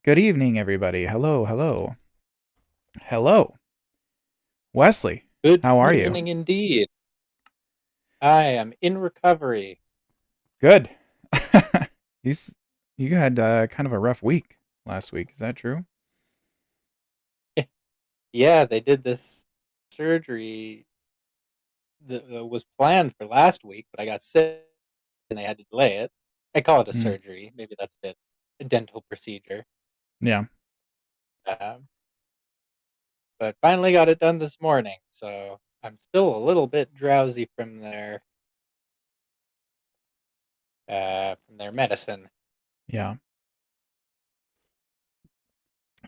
Good evening, everybody. Hello, hello. Hello. Wesley, Good how are you? evening indeed. I am in recovery. Good. you, s- you had kind of a rough week last week. Is that true? Yeah, they did this surgery that was planned for last week, but I got sick and they had to delay it. I call it a Mm, surgery. Maybe that's a dental procedure. yeah. Um, but finally got it done this morning, so I'm still a little bit drowsy from their medicine. Yeah.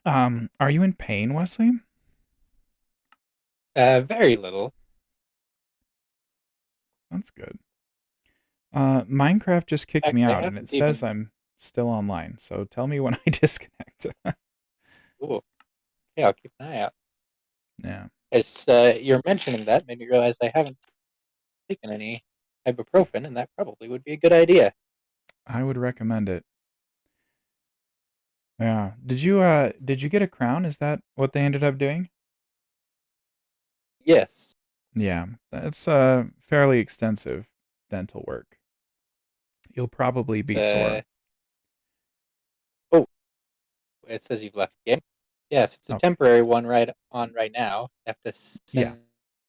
Are you in pain, Wesley? Very little. That's good. Minecraft just kicked me Actually, I out and it haven't says even. I'm still online. So tell me when I disconnect. Ooh, yeah, I'll keep an eye out. Yeah. As you're mentioning that, made me realize I haven't taken any ibuprofen, and that probably would be a good idea. I would recommend it. Yeah. Did you get a crown? Is that what they ended up doing? Yes. Yeah. That's fairly extensive dental work. You'll probably It's be sore. oh, it says you've left the game. Yes, it's a Oh, temporary one right now. I have to yeah.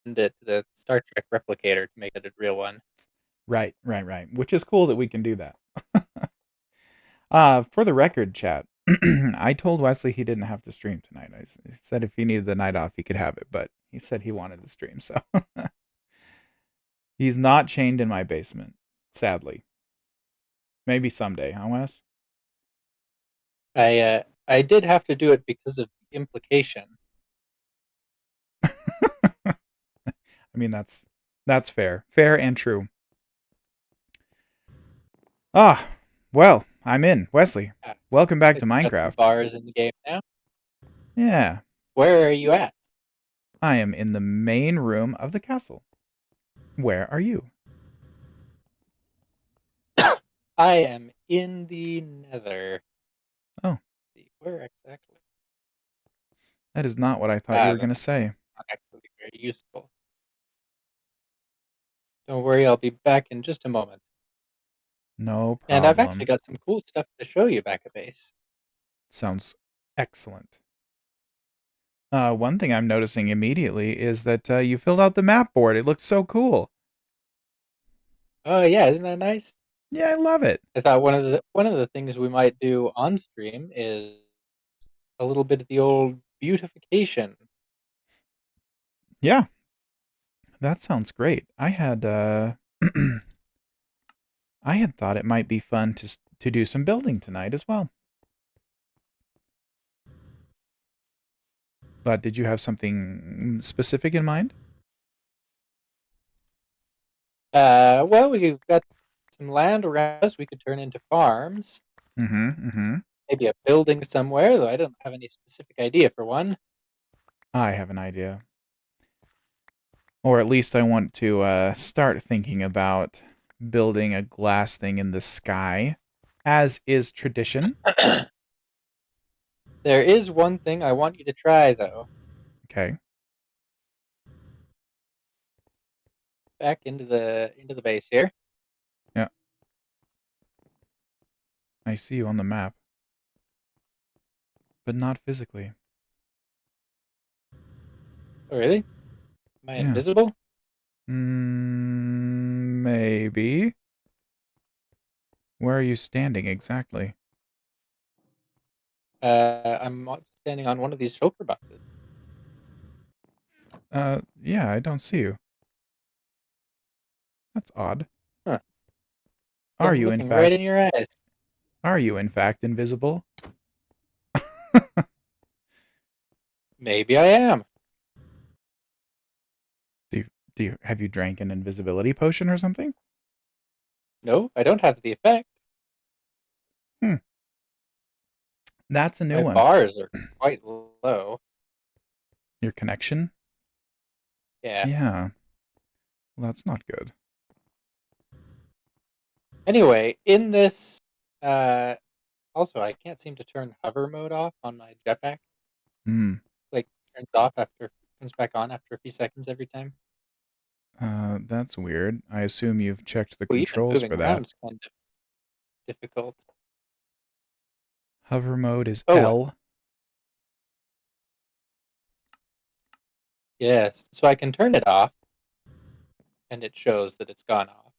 send it to the Star Trek replicator to make it a real one. Right, right, right. Which is cool that we can do that. For the record, chat, I told Wesley he didn't have to stream tonight. I said if he needed the night off, he could have it, but he said he wanted to stream, so he's not chained in my basement, sadly. Maybe someday, huh, Wes? I did have to do it because of the implication. I mean, that's fair, fair and true. Ah, well, I'm in. Wesley, Uh, welcome back I've to got some Minecraft. bars in the game now. Yeah, Where are you at? I am in the main room of the castle. Where are you? I am in the Nether. Oh, Where exactly? that is not what I thought you Ah, were going to that's say. not actually very useful. Don't worry, I'll be back in just a moment. No And I've actually problem. got some cool stuff to show you back at base. Sounds excellent. One thing I'm noticing immediately is that you filled out the map board. It looks so cool. Oh yeah, isn't that nice? Yeah, I love it. I thought one of the things we might do on stream is a little bit of the old beautification. Yeah, that sounds great. I had thought it might be fun to do some building tonight as well. But did you have something specific in mind? Well, we've got some land around us we could turn into farms. Mm-hmm. Mm-hmm. Maybe a building somewhere, though I don't have any specific idea for one. I have an idea. Or at least I want to start thinking about building a glass thing in the sky, as is tradition. There is one thing I want you to try though. Okay. Back into the base here. Yeah, I see you on the map, but not physically. Oh really? Am I Yeah. invisible? Maybe. Where are you standing exactly? I'm standing on one of these shulker boxes. Yeah, I don't see you. That's odd. Huh. Are I'm you in looking right fact in your eyes. invisible? Maybe I am. Do you, do you have you drank an invisibility potion or something? No, I don't have the effect. Hmm. That's a new My one. bars are quite low. Your connection? Yeah. Yeah. Well, that's not good. Anyway, in this uh Also, I can't seem to turn hover mode off on my jetpack. Hmm. Like turns back on after a few seconds every time. That's weird. I assume you've checked the Oh, even controls moving for that. around's kind of difficult. Hover mode is Oh well. L. Yes. So I can turn it off and it shows that it's gone off.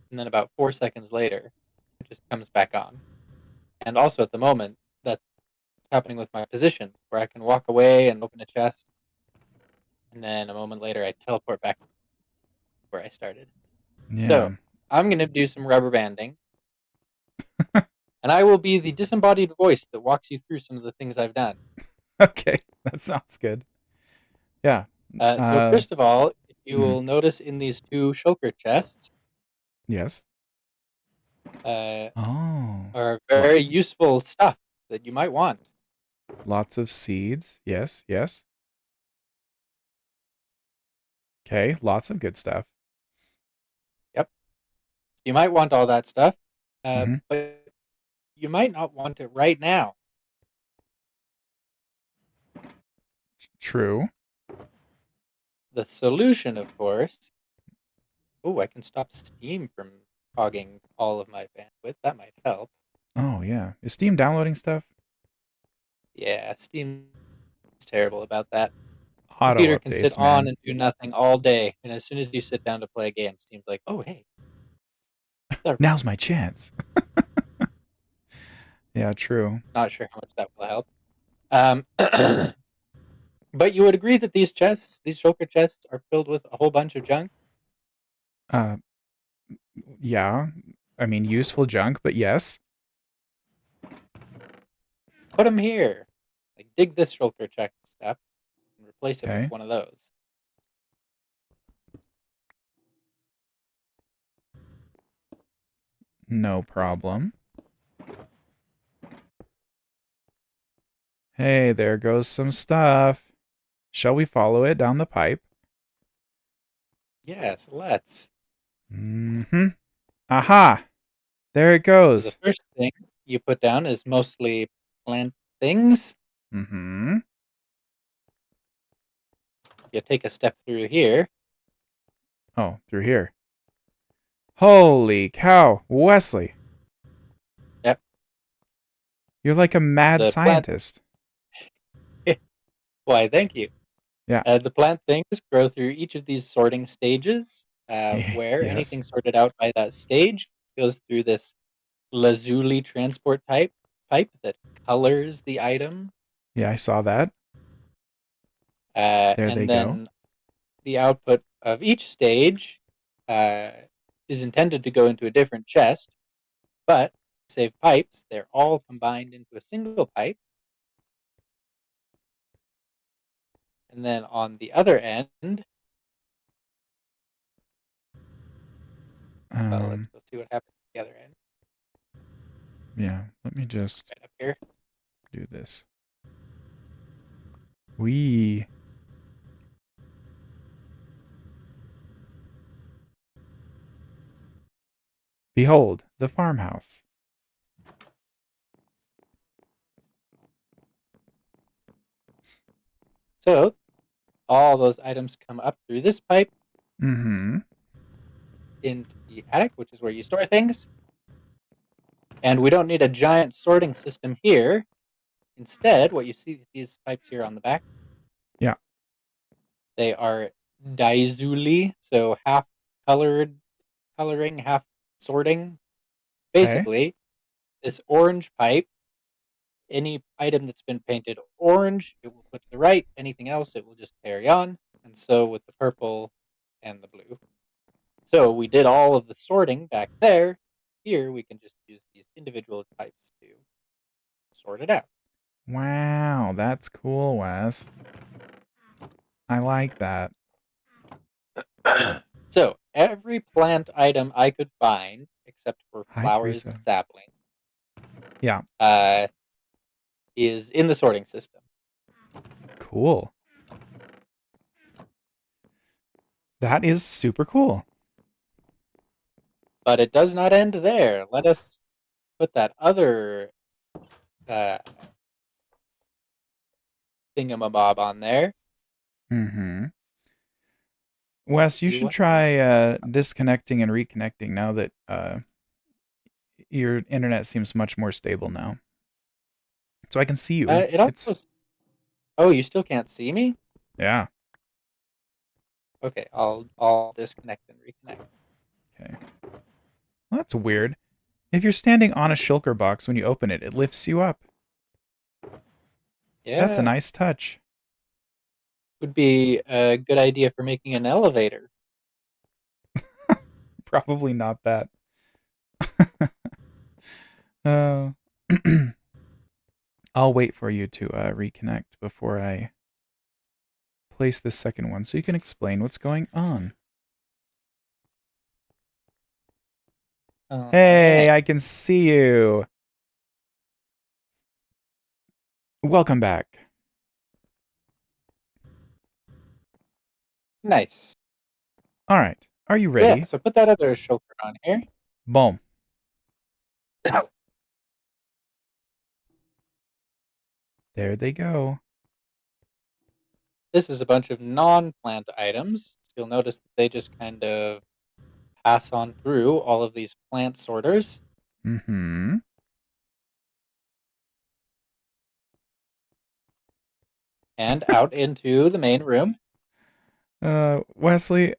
And then about 4 seconds later, it just comes back on. And also at the moment, that's happening with my position, where I can walk away and open a chest, and then a moment later I teleport back where I started. Yeah. So I'm gonna do some rubber banding, and I will be the disembodied voice that walks you through some of the things I've done. Okay, that sounds good. Yeah. So Uh, first of all, if you mhm. will notice in these two shulker chests, Yes. uh, Oh. are Lo- very useful stuff that you might want. Lots of seeds. Yes, yes. Okay, lots of good stuff. Yep, you might want all that stuff, Hmm. but you might not want it right now. True. The solution, of course. Oh, I can stop Steam from hogging all of my bandwidth. That might help. Oh, yeah. Is Steam downloading stuff? Yeah, Steam is terrible about that. Auto Computer can sit updates, on man. and do nothing all day, and as soon as you sit down to play a game, Steam's like, "Oh, hey, server." Now's my chance. Yeah, true. Not sure how much that will help. Um, but you would agree that these shulker chests, are filled with a whole bunch of junk. Uh, yeah. I mean, useful junk, but yes. Put them here. Like, dig this shulker check stuff and replace it with Okay. one of those. No problem. Hey, there goes some stuff. Shall we follow it down the pipe? Yes, let's. Mm-hmm. Aha! There it So the goes. first thing you put down is mostly plant things. Mm-hmm. You take a step through here. Oh, through here. Holy cow, Wesley. Yep. You're like a mad The plant. scientist. Why? Thank you. Yeah. The plant things grow through each of these sorting stages, where Yes. anything sorted out by that stage goes through this lazuli transport pipe that colors the item, Yeah, I saw that. There they and go. then the output of each stage uh, is intended to go into a different chest. But to save pipes, they're all combined into a single pipe. And then on the other end, well, let's Um, go see what happens at the other end. yeah, let me just Right up here. do this. We behold the farmhouse. So all those items come up through this pipe Mm-hmm. into the attic, which is where you store things. And we don't need a giant sorting system here. Instead, what you see these pipes here on the back, Yeah. they are daizuli, so half colored coloring, half sorting. Okay. Basically, this orange pipe, any item that's been painted orange, it will put to the right. Anything else, it will just carry on. And so with the purple and the blue. So we did all of the sorting back there. Here we can just use these individual pipes to sort it out. Wow, that's cool, Wes. I like that. So every plant item I could find, except for High flowers Teresa. and saplings, Yeah, uh, is in the sorting system. cool. That is super cool. But it does not end there. Let us put that other uh, thingamabob on there. Mm-hmm. Wes, you See should what? try disconnecting and reconnecting now that your internet seems much more stable now. So I can see you. It also. It's Oh, you still can't see me? yeah. Okay, I'll disconnect and reconnect. Okay. Well, that's weird. If you're standing on a shulker box when you open it, it lifts you up. That's a Yeah, nice touch. would be a good idea for making an elevator. Probably not that. Uh, I'll wait for you to reconnect before I place this second one so you can explain what's going on. All Hey, right, I can see you. Welcome back. nice. All right. Are you Yeah, ready? so put that other shulker on here. Boom. There they go. This is a bunch of non-plant items. So you'll notice that they just kind of pass on through all of these plant sorters Mm-hmm. and out into the main room. Wesley,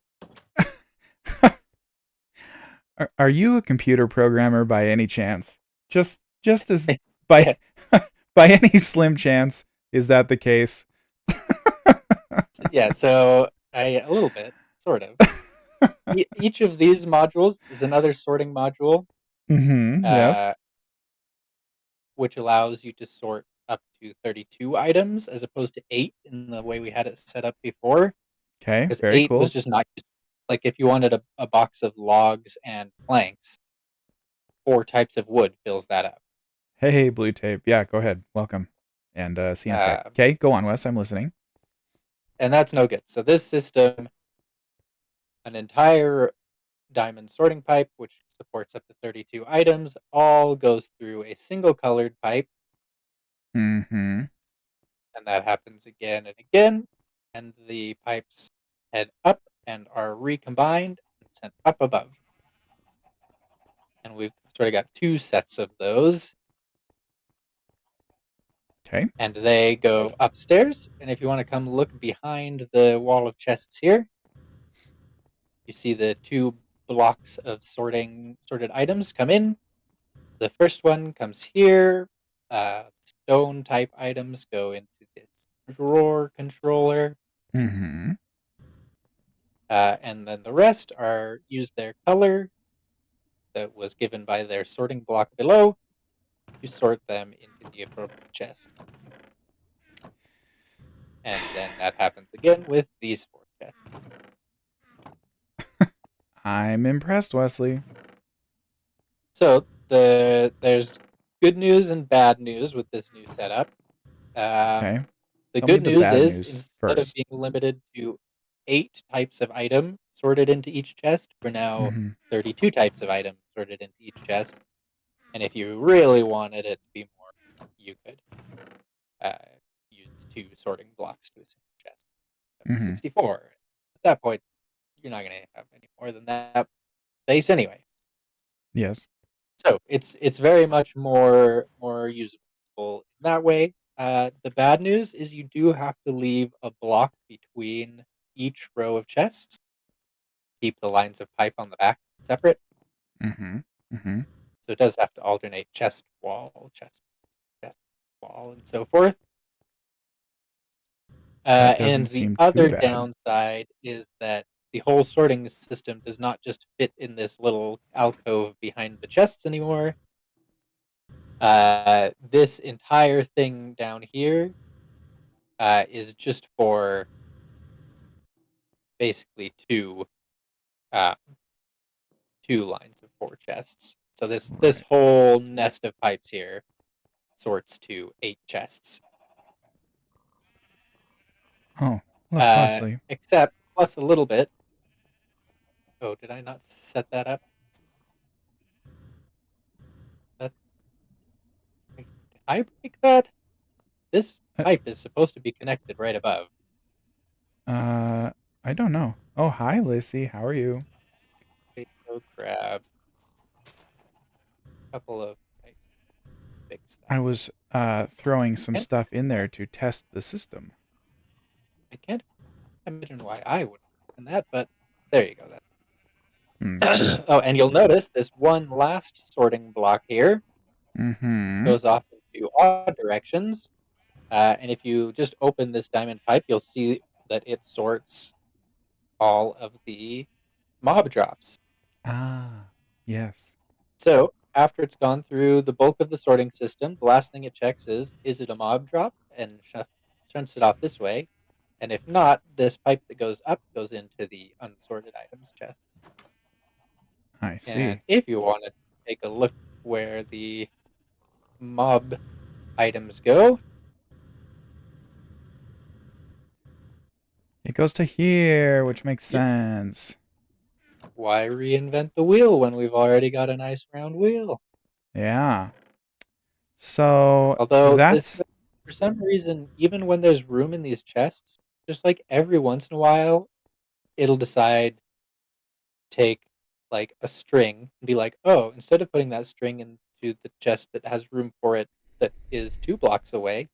are you a computer programmer by any chance? Just as by Yeah, by any slim chance is that the case? yeah. So a little bit, sort of. Each of these modules is another sorting module, Mm-hmm. Yes. uh, which allows you to sort up to 32 items as opposed to 8 in the way we had it set up before. Okay. Because Very 8 was cool. just not used. Like if you wanted a box of logs and planks, 4 types of wood fills that up. Hey, blue tape. Yeah. Go ahead. Welcome. And see you in a sec. Uh, Okay. Go on, Wes. I'm listening. and that's no good. So this system, an entire diamond sorting pipe, which supports up to 32 items, all goes through a single colored pipe, Mm-hmm. and that happens again and again. And the pipes head up and are recombined and sent up above. And we've sort of got 2 sets of those, Okay. and they go upstairs. And if you want to come look behind the wall of chests here, you see the 2 blocks of sorted items come in. The first one comes here. Stone type items go into this drawer controller, Mm-hmm. and then the rest are use their color that was given by their sorting block below to sort them into the appropriate chest. And then that happens again with these 4 chests. I'm impressed, Wesley. So there's good news and bad news with this new setup. Okay. The Tell me good the news bad is news instead of first. being limited to 8 types of item sorted into each chest, we're now Mm-hmm. 32 types of item sorted into each chest. And if you really wanted it to be more, you could uh, use 2 sorting blocks to a single chest. Mm-hmm. 64. At that point, you're not going to have any more than that space anyway. Yes. So it's very much more usable in that way. The bad news is you do have to leave a block between each row of chests. Keep the lines of pipe on the back separate. Mm-hmm. Mm-hmm. So it does have to alternate chest wall, and so forth. That And doesn't the seem too other bad. downside is that the whole sorting system does not just fit in this little alcove behind the chests anymore. This entire thing down here is just for basically uh, 2 lines of 4 chests. So this Right. whole nest of pipes here sorts to 8 chests. Oh, look, Wesley. Except plus a little bit. Oh, did I not set that up? That I break that? This Uh, pipe is supposed to be connected right above. uh, I don't know. Oh, hi, Lissy. How are you? Okay, so grab a couple of pipes, fix I that. was throwing some Can't stuff fix in there that. to test the system. I can't imagine why I would have that, but there you go. Hmm. Oh, and you'll notice this one last sorting block here Mm-hmm. goes off into odd directions. And if you just open this diamond pipe, you'll see that it sorts all of the mob drops. Ah, yes. So after it's gone through the bulk of the sorting system, the last thing it checks is it a mob drop? And shunts it off this way. And if not, this pipe that goes up goes into the unsorted items chest. I And see. if you want to take a look where the mob items go, It goes to here, which makes yep, sense. why reinvent the wheel when we've already got a nice round wheel? Yeah. So Although this, that's for some reason, even when there's room in these chests, just like every once in a while, it'll decide take like a string and be like, oh, instead of putting that string into the chest that has room for it that is 2 blocks away,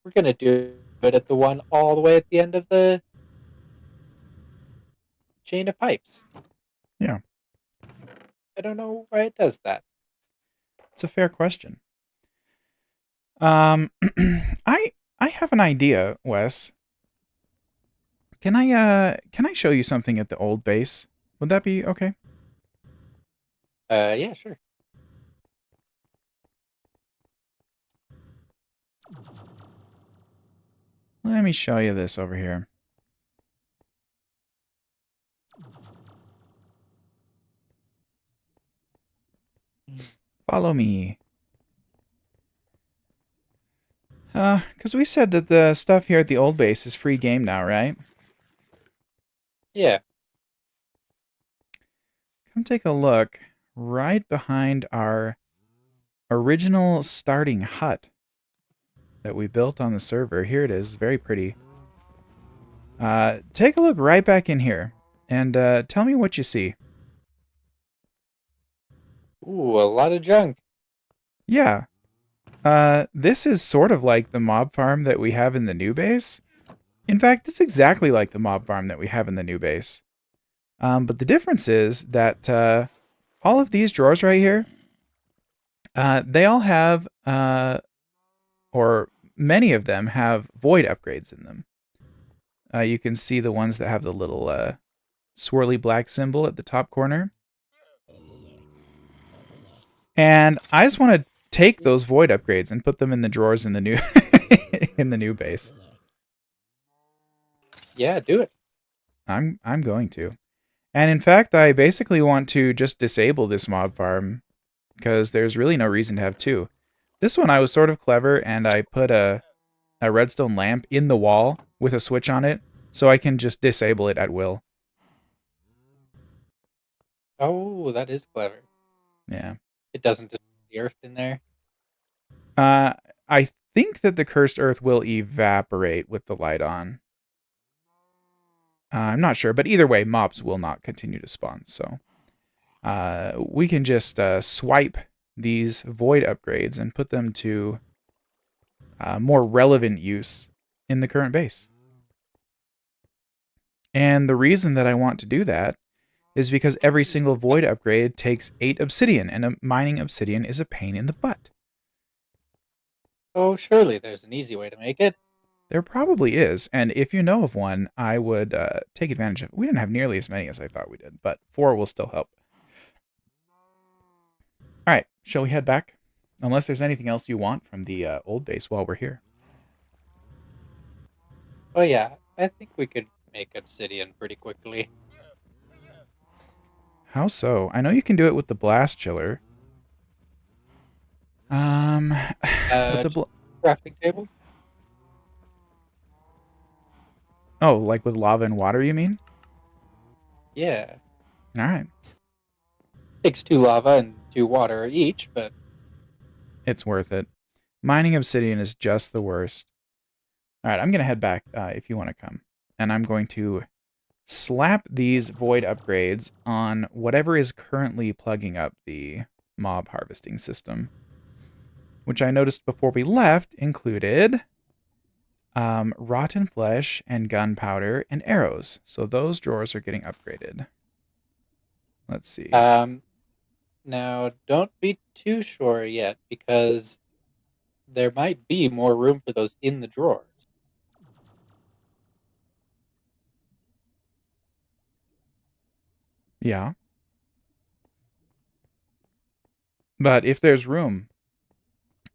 we're gonna do it at the one all the way at the end of the chain of pipes. yeah, I don't know why it does that. it's a fair question. Um, I have an idea, Wes. Can I show you something at the old base? Would that be okay? Yeah, sure. Let me show you this over here. Follow me. Because we said that the stuff here at the old base is free game now, right? Yeah. Come take a look right behind our original starting hut that we built on the server. Here it is, very pretty. Take a look right back in here and tell me what you see. Ooh, a lot of junk. Yeah, this is sort of like the mob farm that we have in the new base. In fact, it's exactly like the mob farm that we have in the new base. But the difference is that all of these drawers right here, they all have, or many of them have void upgrades in them. You can see the ones that have the little swirly black symbol at the top corner. And I just want to take those void upgrades and put them in the drawers in the new in the new base. Yeah, do it. I'm going to. And in fact, I basically want to just disable this mob farm because there's really no reason to have two. This one I was sort of clever and I put a redstone lamp in the wall with a switch on it so I can just disable it at will. Oh, that is clever. Yeah. It doesn't just the earth in there. Uh I think that the cursed earth will evaporate with the light on. I'm not sure, but either way, mobs will not continue to spawn. So we can just swipe these void upgrades and put them to more relevant use in the current base. And the reason that I want to do that is because every single void upgrade takes 8 obsidian, and mining obsidian is a pain in the butt. Oh, surely there's an easy way to make it. There probably is, and if you know of one, I would take advantage of it. We didn't have nearly as many as I thought we did, but 4 will still help. All right, shall we head back? Unless there's anything else you want from the old base while we're here. Oh yeah, I think we could make obsidian pretty quickly. How so? I know you can do it with the blast chiller. Um, but the Just crafting table. oh, like with lava and water, you mean? Yeah, All right, takes 2 lava and 2 water each, but it's worth it. Mining obsidian is just the worst. All right, I'm going to head back if you want to come. And I'm going to slap these void upgrades on whatever is currently plugging up the mob harvesting system, which I noticed before we left included rotten flesh and gunpowder and arrows. So those drawers are getting upgraded. Let's see. Now, don't be too sure yet, because there might be more room for those in the drawers. Yeah. But if there's room,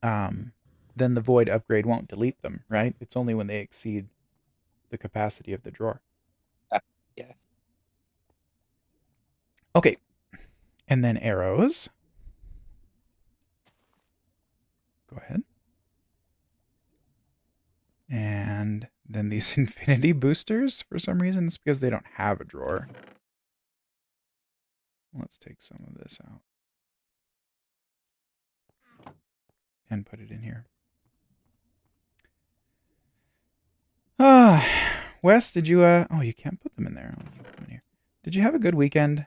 then the void upgrade won't delete them, right? It's only when they exceed the capacity of the drawer. Yes. Okay. And then arrows. Go ahead. And then these infinity boosters, for some reason, it's because they don't have a drawer. Let's take some of this out and put it in here. Wes, did you, oh, you can't put them in there. I'll put them in here. Did you have a good weekend?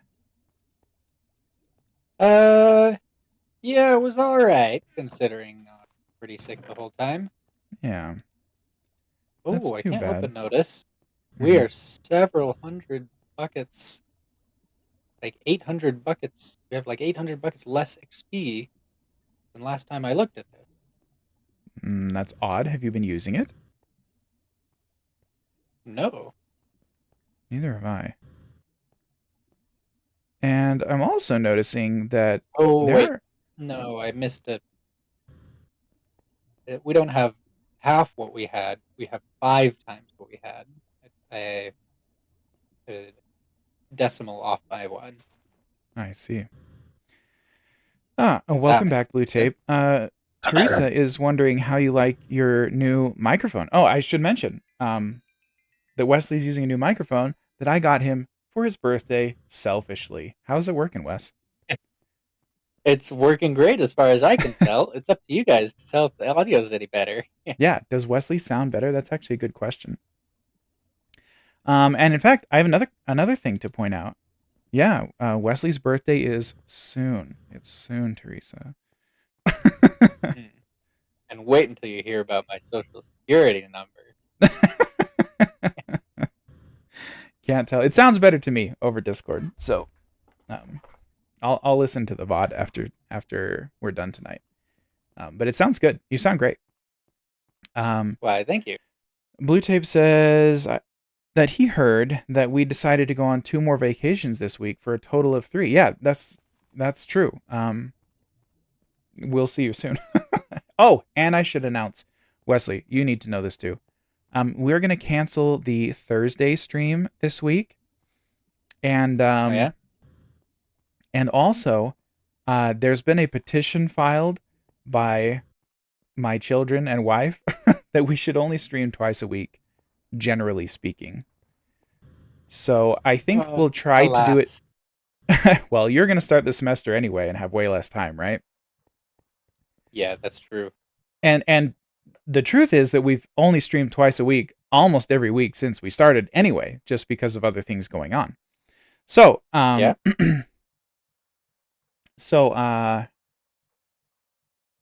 Yeah, it was all right, considering I was pretty sick the whole time. Yeah. That's Oh, I too can't help bad. but notice we Mm-hmm. are several hundred buckets, like 800 buckets. We have like 800 buckets less XP than last time I looked at this. That's odd. Have you been using it? No. Neither have I. And I'm also noticing that Oh, there wait. are. No, I missed it. We don't have half what we had. We have 5 times what we had. A decimal off by 1. I see. Oh, That welcome makes back, Blue sense. Tape. Teresa is wondering how you like your new microphone. Oh, I should mention that Wesley's using a new microphone that I got him for his birthday selfishly. How's it working, Wes? It's working great as far as I can tell. It's up to you guys to tell if the audio is any better. Yeah, does Wesley sound better? That's actually a good question. And in fact, I have another thing to point out. Yeah, Wesley's birthday is soon. It's soon, Teresa. And wait until you hear about my social security number. Can't tell. It sounds better to me over Discord. So, um, I'll listen to the VOD after we're done tonight. But it sounds good. You sound great. Why, thank you. Blue Tape says that he heard that we decided to go on 2 more vacations this week for a total of 3. Yeah, that's true. We'll see you soon. Oh, and I should announce, Wesley, you need to know this too. We're gonna cancel the Thursday stream this week, and Oh, yeah? and also, there's been a petition filed by my children and wife that we should only stream twice a week, generally speaking. So I think we'll try to do it. Alas. Well, you're going to start the semester anyway and have way less time, right? Yeah, that's true. And the truth is that we've only streamed twice a week, almost every week since we started anyway, just because of other things going on. So, Yeah? so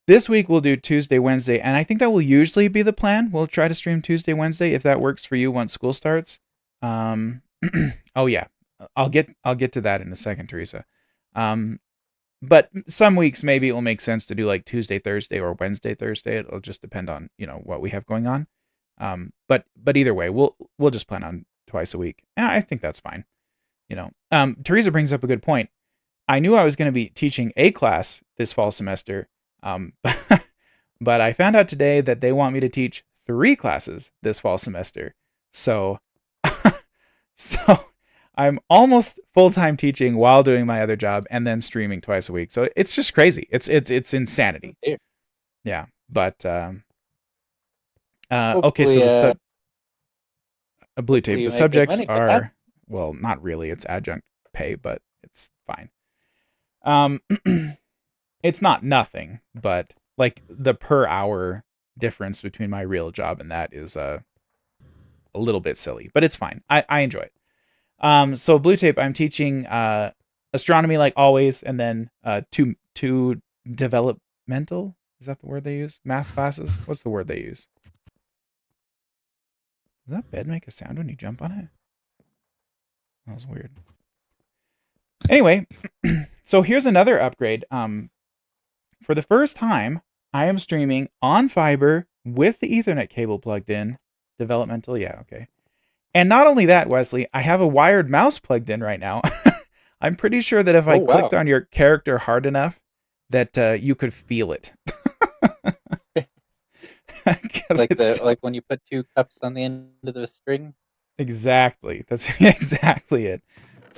this week we'll do Tuesday, Wednesday, and I think that will usually be the plan. We'll try to stream Tuesday, Wednesday if that works for you once school starts. Oh yeah, I'll get to that in a second, Teresa. But some weeks maybe it will make sense to do like Tuesday, Thursday, or Wednesday, Thursday. It'll just depend on what we have going on. But either way, we'll just plan on twice a week. And I think that's fine. Teresa brings up a good point. I knew I was going to be teaching a class this fall semester, but I found out today that they want me to teach 3 classes this fall semester. So, so I'm almost full-time teaching while doing my other job and then streaming twice a week. So it's just crazy. It's insanity. Dear. Yeah, but okay. Hopefully, So Blue Tape. hopefully you The make good subjects money with that. are, well, not really. It's adjunct pay, but it's fine. It's not nothing, but Like the per hour difference between my real job and that is a little bit silly, but it's fine. I enjoy it. So Blue Tape, I'm teaching astronomy like always, and then two developmental. Is that the word they use? Math classes. What's the word they use? Does that bed make a sound when you jump on it? That was weird. Anyway, so here's another upgrade. For the first time, I am streaming on fiber with the Ethernet cable plugged in. Developmental, yeah, okay. And not only that, Wesley, I have a wired mouse plugged in right now. I'm pretty sure that if I Oh clicked wow! on your character hard enough, that you could feel it. Because it's Like when you put two cups on the end of the string. exactly that's exactly it.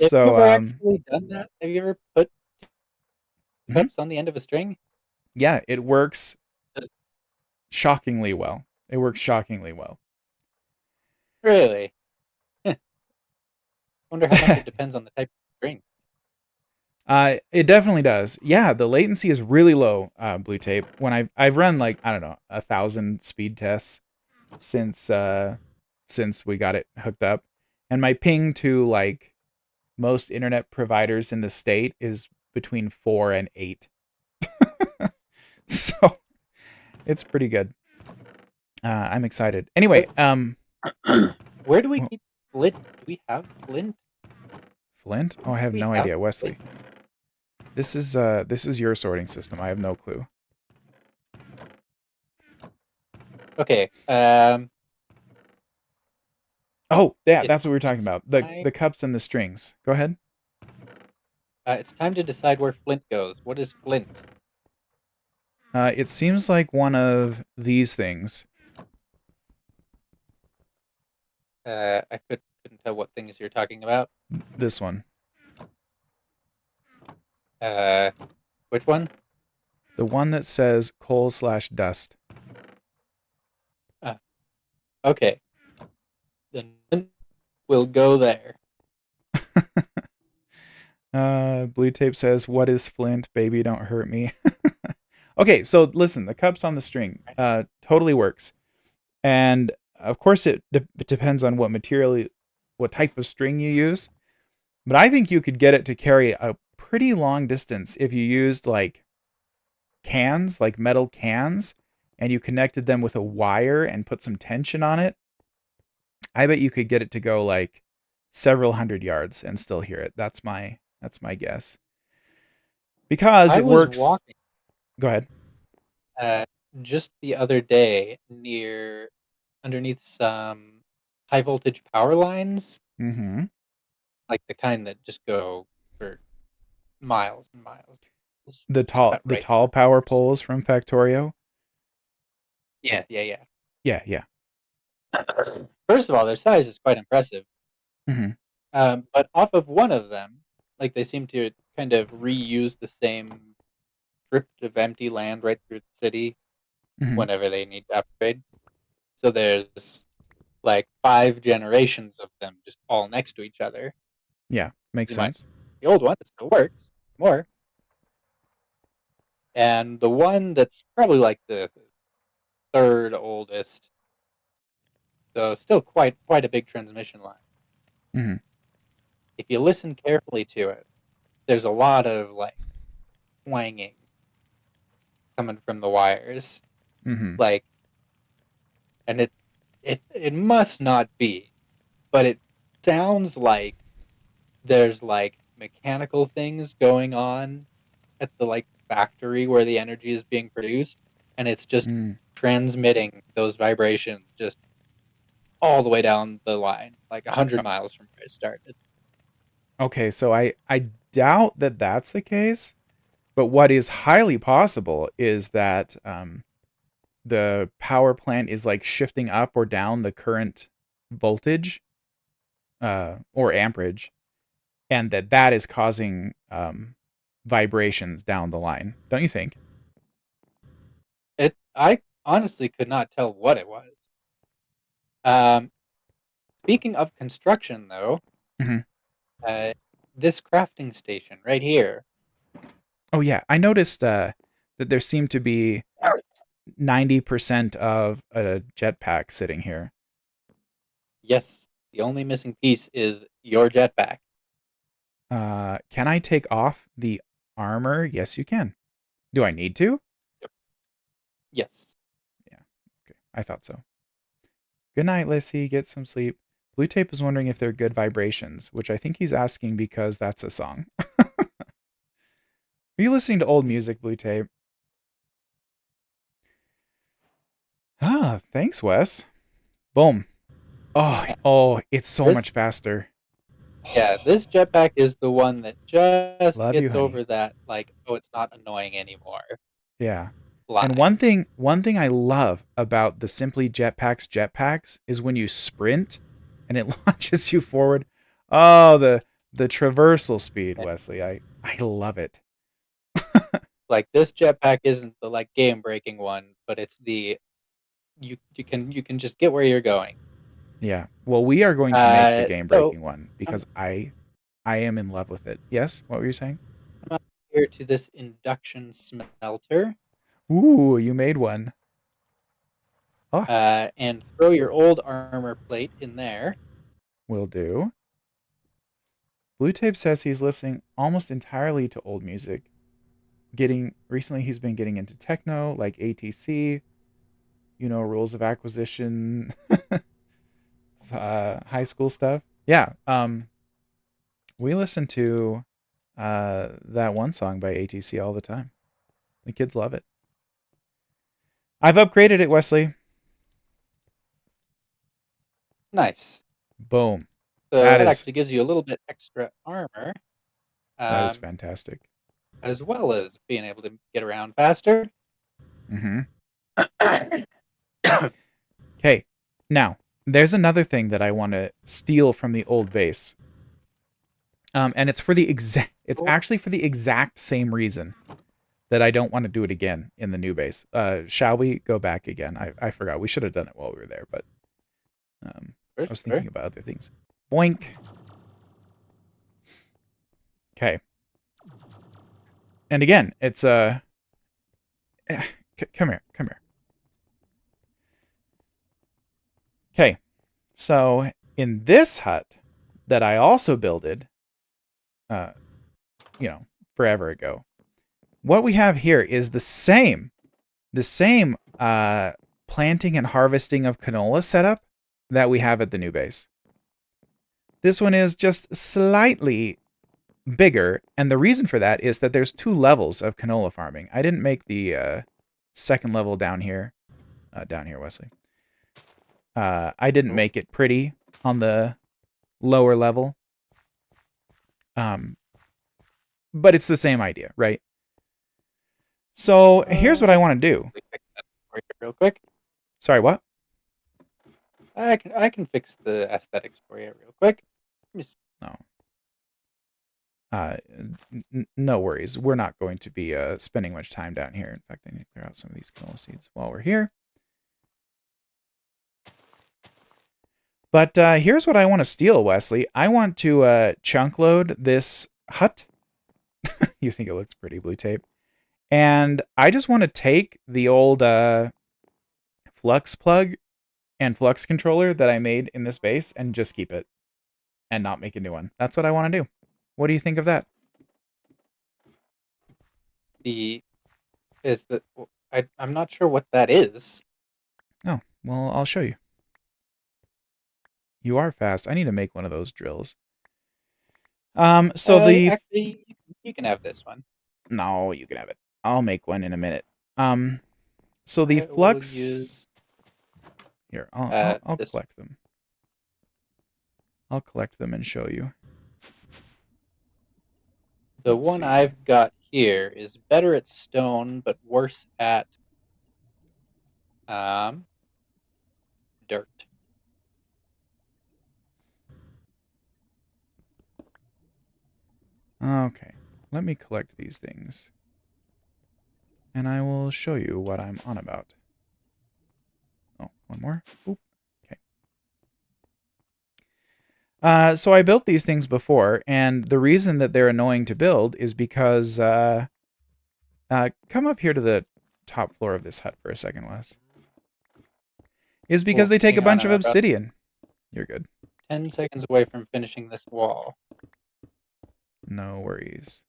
Have you So ever actually done that? Have you ever put mhm. cups on the end of a string? Yeah, it works Just shockingly well. It works shockingly well. really? Wonder how much it depends on the type of string. It definitely does. Yeah, the latency is really low. Blue Tape. When I've run like I don't know 1,000 speed tests since since we got it hooked up, and my ping to like most internet providers in the state is between 4 and 8. So it's pretty good. I'm excited. Anyway, Where, where do we oh, keep flint? Do we have flint? Flint. Oh, I Do have we no have idea, flint? Wesley. This is your sorting system. I have no clue. Okay. Oh, yeah, that's what It's we were talking it's about. time. The cups and the strings. Go ahead. It's time to decide where flint goes. What is flint? It seems like one of these things. Couldn't tell what things you're talking about. This one. Uh, which one? The one that says coal/dust. Uh, okay. Then flint will go there. Blue Tape says, "What is Flint? Baby, don't hurt me." Okay, so listen, the cups on the string totally works, and of course it depends on what material, what type of string you use. But I think you could get it to carry a pretty long distance if you used like cans, like metal cans, and you connected them with a wire and put some tension on it. I bet you could get it to go like several hundred yards and still hear it. That's my guess. Because I it was works. walking Go ahead. uh, just the other day underneath some high voltage power lines, Mm-hmm. like the kind that just go for miles and miles. The Just tall cut the right tall through power cars. poles from Factorio. Yeah, yeah, yeah. Yeah, yeah. First of all, their size is quite impressive. Mm-hmm. But off of one of them, like they seem to kind of reuse the same strip of empty land right through the city Mm-hmm. whenever they need to upgrade. So there's like 5 generations of them just all next to each other. Yeah, makes You might sense. the old one, it still works more, and the one that's probably like the third oldest, so still quite a big transmission line. Mm-hmm. If you listen carefully to it, there's a lot of like twanging coming from the wires, Mm-hmm. like, and it must not be, but it sounds like there's like mechanical things going on at the like factory where the energy is being produced, and it's just Mm. transmitting those vibrations just all the way down the line, like 100 miles from where it started. Okay, so I doubt that that's the case, but what is highly possible is that the power plant is like shifting up or down the current voltage or amperage, and that is causing vibrations down the line. Don't you think? I honestly could not tell what it was. Um, Speaking of construction, though, Hmm. uh, this crafting station right here. Oh yeah, I noticed that there seemed to be 90% of a jetpack sitting here. Yes, the only missing piece is your jetpack. Can I take off the armor? Yes, you can. Do I need to? Yep. Yes. Yeah. Okay. I thought so. Good night, Lissy. Get some sleep. Blue Tape is wondering if they're good vibrations, which I think he's asking because that's a song. Are you listening to old music, Blue Tape? Ah, thanks, Wes. Boom. Oh, oh, it's so This much faster. Yeah, Oh, this jetpack is the one that just love you, gets honey. over that, like, oh, it's not annoying anymore Yeah. And line. one thing I love about the Simply jetpacks is when you sprint and it launches you forward. Oh, the traversal speed, And, Wesley. I love it. like, this jetpack isn't the like game breaking one, but it's the you can just get where you're going. Yeah. Well, we are going to make the game So breaking one I'm because I am in love with it. Yes? What were you saying? I'm up here to this induction smelter, Ooh, you made one. Oh, and throw your old armor plate in there. will do. Blue Tape says he's listening almost entirely to old music. Getting recently he's been getting into techno like ATC, rules of acquisition, high school stuff. Yeah, we listen to that one song by ATC all the time. The kids love it. I've upgraded it, Wesley. Nice. Boom. So That that is actually gives you a little bit extra armor, that is um, fantastic. as well as being able to get around faster. Mm-hmm. Okay. Now, there's another thing that I want to steal from the old base. And it's actually for the exact same reason that I don't want to do it again in the new base. Shall we go back again? I forgot. We should have done it while we were there, but For I was sure. thinking about other things. Boink. Okay. And again, it's come here, come here. Okay. So in this hut that I also builded, uh, you know, forever ago, what we have here is the same planting and harvesting of canola setup that we have at the new base. This one is just slightly bigger, and the reason for that is that there's two levels of canola farming. I didn't make the second level down here, Wesley. I didn't Cool. make it pretty on the lower level, um, but it's the same idea, right? So here's what I want to do. We fix that for you real quick. Sorry, what? I can fix the aesthetics for you real quick. Just, No. Uh, no worries. We're not going to be spending much time down here. In fact, I need to clear out some of these canola seeds while we're here. But here's what I want to steal, Wesley. I want to chunk load this hut. You think it looks pretty, Blue Tape. And I just want to take the old flux plug and flux controller that I made in this base and just keep it and not make a new one. That's what I want to do. What do you think of that? the is the I'm not sure what that is. Oh, well, I'll show you. You are fast. I need to make one of those drills. So the Actually, you can have this one. no, you can have it. I'll make one in a minute. Um, so the I will flux use here, I'll this one. collect them. I'll collect them and show you. The Let's one see. I've got here is better at stone, but worse at um, dirt. Okay, let me collect these things, and I will show you what I'm on about. Oh, one more. Oop. Okay. So I built these things before, and the reason that they're annoying to build is because come up here to the top floor of this hut for a second, Wes. Is because Oh, they take a hang on, bunch I'm of about obsidian. You're good. 10 seconds away from finishing this wall. No worries.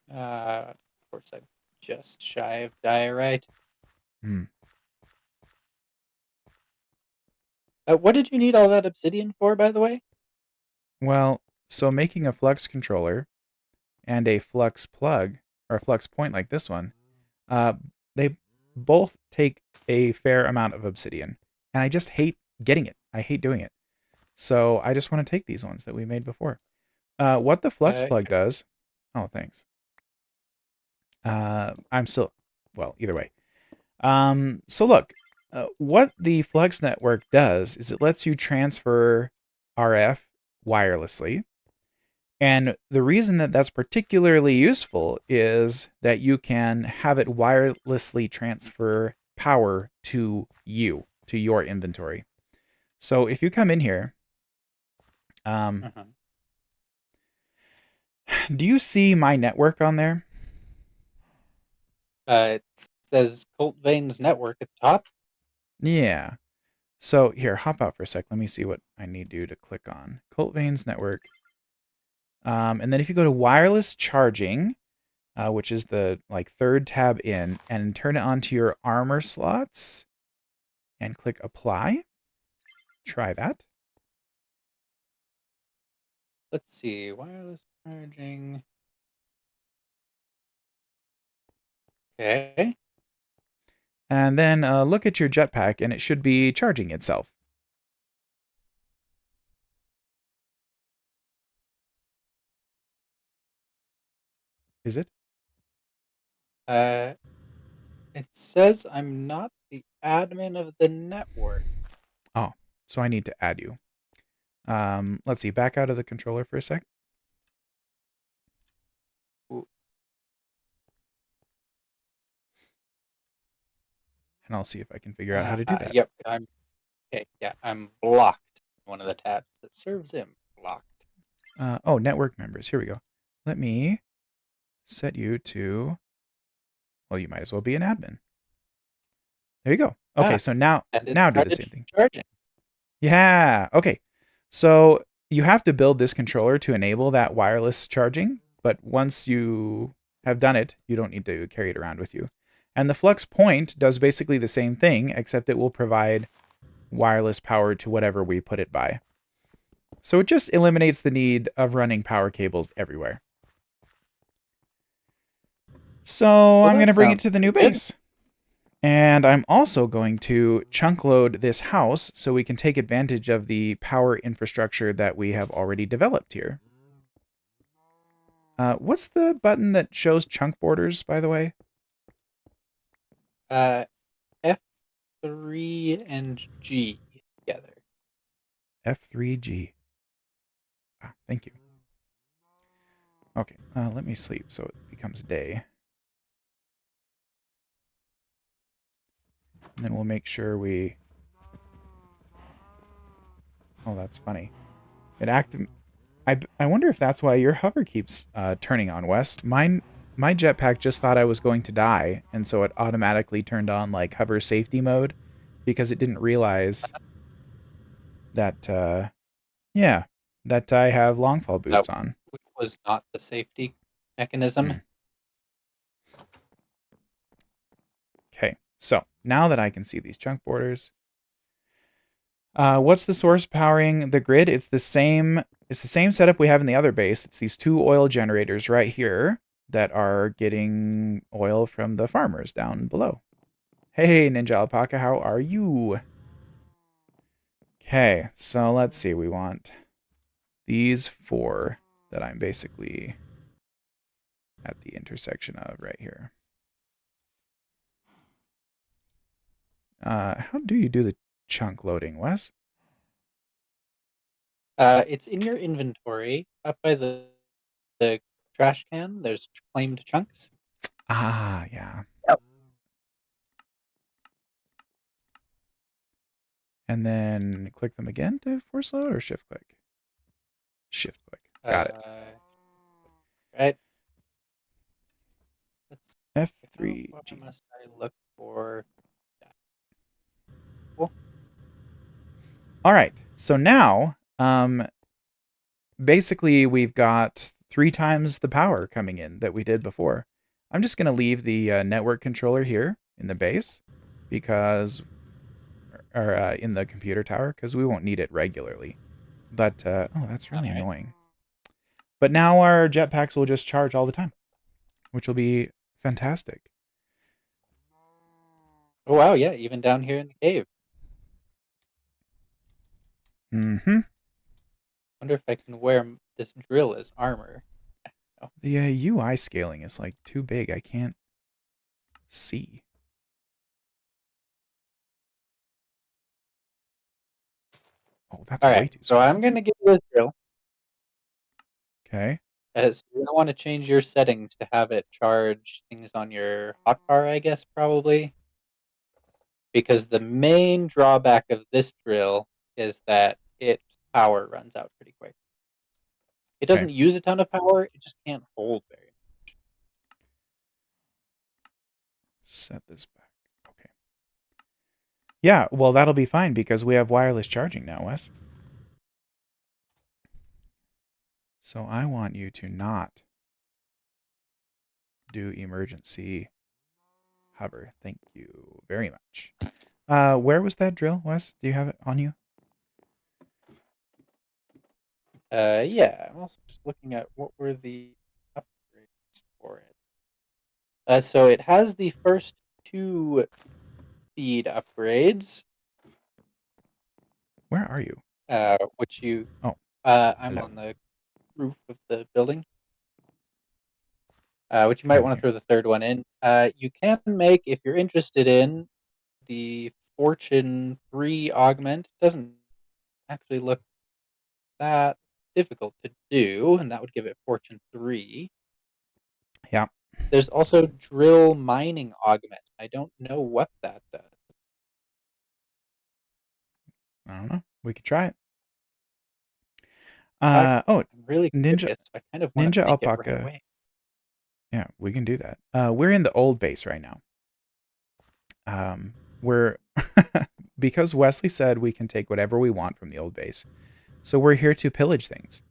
Of course, I'm just shy of diorite. Hmm. What did you need all that obsidian for, by the way? Well, so making a flux controller and a flux plug, or a flux point like this one, uh, they both take a fair amount of obsidian. And I just hate getting it. I hate doing it. So I just want to take these ones that we made before. What the flux plug Here. does. Oh, thanks. I'm still. Well, either way. So look, what the Flux network does is it lets you transfer RF wirelessly. And the reason that that's particularly useful is that you can have it wirelessly transfer power to you, to your inventory. So if you come in here, um, Uh-huh. do you see my network on there? It says Colt Vane's network at the top. Yeah. So here, hop out for a sec. Let me see what I need you to click on. Colt Vane's network. And then if you go to wireless charging, which is the like third tab in, and turn it onto your armor slots, and click apply. Try that. Let's see, wireless charging. Okay. And then look at your jetpack, and it should be charging itself. Is it? Uh, it says I'm not the admin of the network. Oh, so I need to add you. Let's see. Back out of the controller for a sec, and I'll see if I can figure out how to do that. Yep, I'm okay. Yeah, I'm blocked. One of the tabs that serves him blocked. Oh, network members. Here we go. Let me set you to. Well, you might as well be an admin. There you go. Okay, Ah, so now and it do the started same thing. charging. Yeah. Okay. So you have to build this controller to enable that wireless charging, but once you have done it, you don't need to carry it around with you. And the Flux Point does basically the same thing, except it will provide wireless power to whatever we put it by. So it just eliminates the need of running power cables everywhere. So Well, I'm going that to bring it sounds to the new pretty good. base. And I'm also going to chunk load this house so we can take advantage of the power infrastructure that we have already developed here. What's the button that shows chunk borders, by the way? Uh, F3 and G together. F3G. Ah, thank you. Okay, let me sleep so it becomes day. And then we'll make sure we... Oh, that's funny. It active. I wonder if that's why your hover keeps turning on, West. My jetpack just thought I was going to die, and so it automatically turned on like hover safety mode because it didn't realize that yeah, that I have longfall That boots on. was not the safety mechanism. Hmm. Okay, so now that I can see these chunk borders, what's the source powering the grid? It's the same. It's the same setup we have in the other base. It's these two oil generators right here that are getting oil from the farmers down below. Hey, Ninja Alpaca, how are you? Okay, so let's see. We want these four that I'm basically at the intersection of right here. How do you do the chunk loading, Wes? It's in your inventory up by the trash can. There's claimed chunks. Ah, yeah. Yep. And then click them again to force load, or shift click? Shift click. Got it. Right. Let's see, how far F3G. must I look for? Yeah. Cool. All right. So now, basically, we've got 3 times the power coming in that we did before. I'm just going to leave the network controller here in the base because, or in the computer tower, because we won't need it regularly. But, oh, that's All really right. annoying. But now our jetpacks will just charge all the time, which will be fantastic. Oh wow, yeah, even down here in the cave. Mm-hmm. Wonder if I can wear this drill as armor. Oh, The UI scaling is like too big. I can't see. Oh, that's all way right, too so small. I'm gonna give you this drill. Okay. As you're gonna want to change your settings to have it charge things on your hotbar, I guess probably, because the main drawback of this drill is that its power runs out pretty quick. It Okay. doesn't use a ton of power; it just can't hold very. Set this back. Okay. Yeah, well, that'll be fine because we have wireless charging now, Wes. So I want you to not do emergency hover. Thank you very much. Where was that drill, Wes? Do you have it on you? Yeah, I'm also just looking at what were the upgrades for it. So it has the first two speed upgrades, Where are you? which you, Oh, I'm hello. on the roof of the building, which you might I'm want to here. throw the third one in. You can make, if you're interested in, the Fortune 3 augment. Doesn't actually look that difficult to do, and that would give it Fortune 3. Yeah, There's also drill mining augment. I don't know what that does. I don't know. We could try it. I'm Oh, really Ninja curious. I kind of want to Ninja make it right Alpaca. away. Yeah, we can do that. We're in the old base right now. We're because Wesley said we can take whatever we want from the old base. So we're here to pillage things.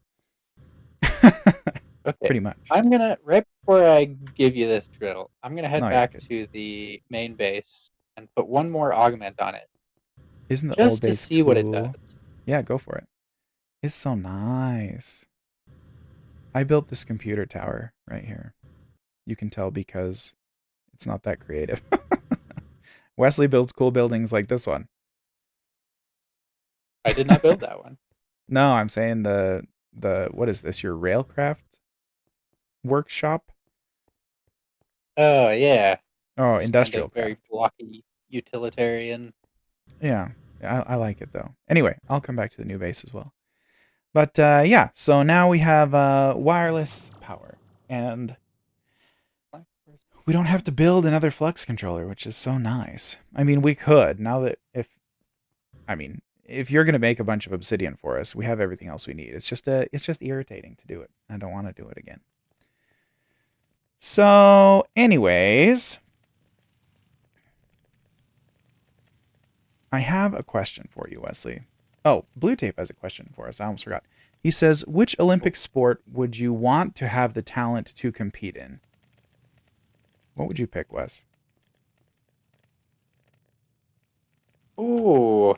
Okay. Pretty much. I'm gonna, right before I give you this drill, I'm gonna head No, you're back good. to the main base and put one more augment on it, Isn't the old just to base see what it does. cool? Yeah, go for it. It's so nice. I built this computer tower right here. You can tell because it's not that creative. Wesley builds cool buildings like this one. I did not build that one. No, I'm saying the what is this? Your railcraft workshop? Oh yeah, Oh, just kind industrial of very craft. blocky utilitarian. Yeah, I like it though. Anyway, I'll come back to the new base as well. But yeah, so now we have wireless power, and we don't have to build another flux controller, which is so nice. I mean, we could now that if you're gonna make a bunch of obsidian for us, we have everything else we need. It's just irritating to do it. I don't want to do it again. So, anyways, I have a question for you, Wesley. Oh, Blue Tape has a question for us. I almost forgot. He says, which Olympic sport would you want to have the talent to compete in? What would you pick, Wes? Ooh,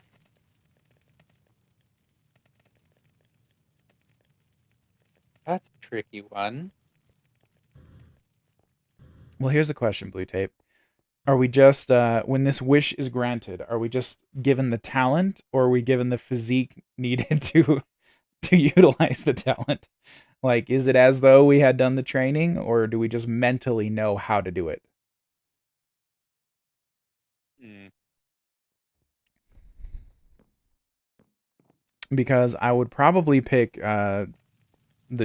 that's a tricky one. Well, here's the question, Blue Tape. Are we just, when this wish is granted, are we just given the talent or are we given the physique needed to utilize the talent? Like, is it as though we had done the training or do we just mentally know how to do it? Hmm. Because I would probably pick the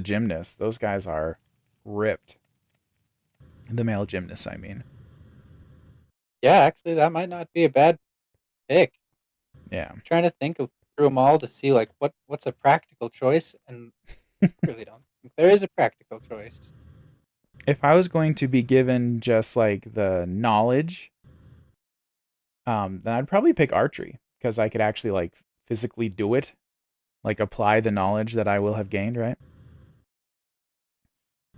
gymnasts. Those guys are ripped. The male gymnasts, I mean. Yeah, actually, that might not be a bad pick. Yeah. Trying to think of through them all to see like what's a practical choice, and I really don't think there is a practical choice. If I was going to be given just like the knowledge, then I'd probably pick archery because I could actually like physically do it, like apply the knowledge that I will have gained, right?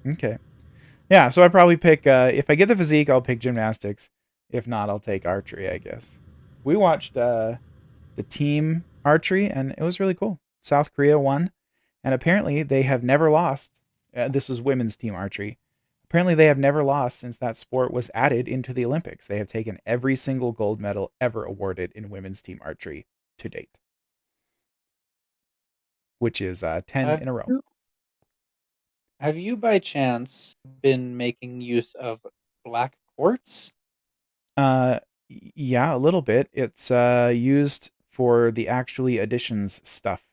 Okay. Yeah, so I probably pick if I get the physique, I'll pick gymnastics. If not, I'll take archery, I guess. We watched the team archery and it was really cool. South Korea won, and apparently they have never lost. This was women's team archery. Apparently they have never lost since that sport was added into the Olympics. They have taken every single gold medal ever awarded in women's team archery to date, which is 10 Have in a row. you have you by chance been making use of black quartz? Uh, yeah, a little bit. It's used for the actually additions stuff.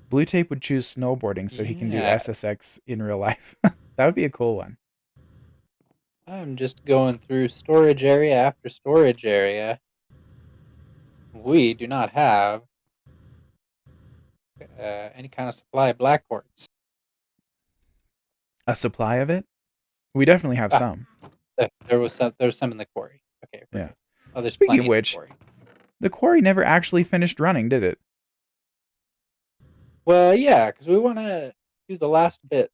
Blue Tape would choose snowboarding so he can do Yeah, SSX in real life. That would be a cool one. I'm just going through storage area after storage area. We do not have any kind of supply of black quartz. A supply of it? We definitely have Ah, some. there was some in the quarry. Okay, we're Yeah. good. Oh, there's Speaking of plenty in the which, quarry. the quarry never actually finished running, did it? Well, yeah, because we want to do the last bit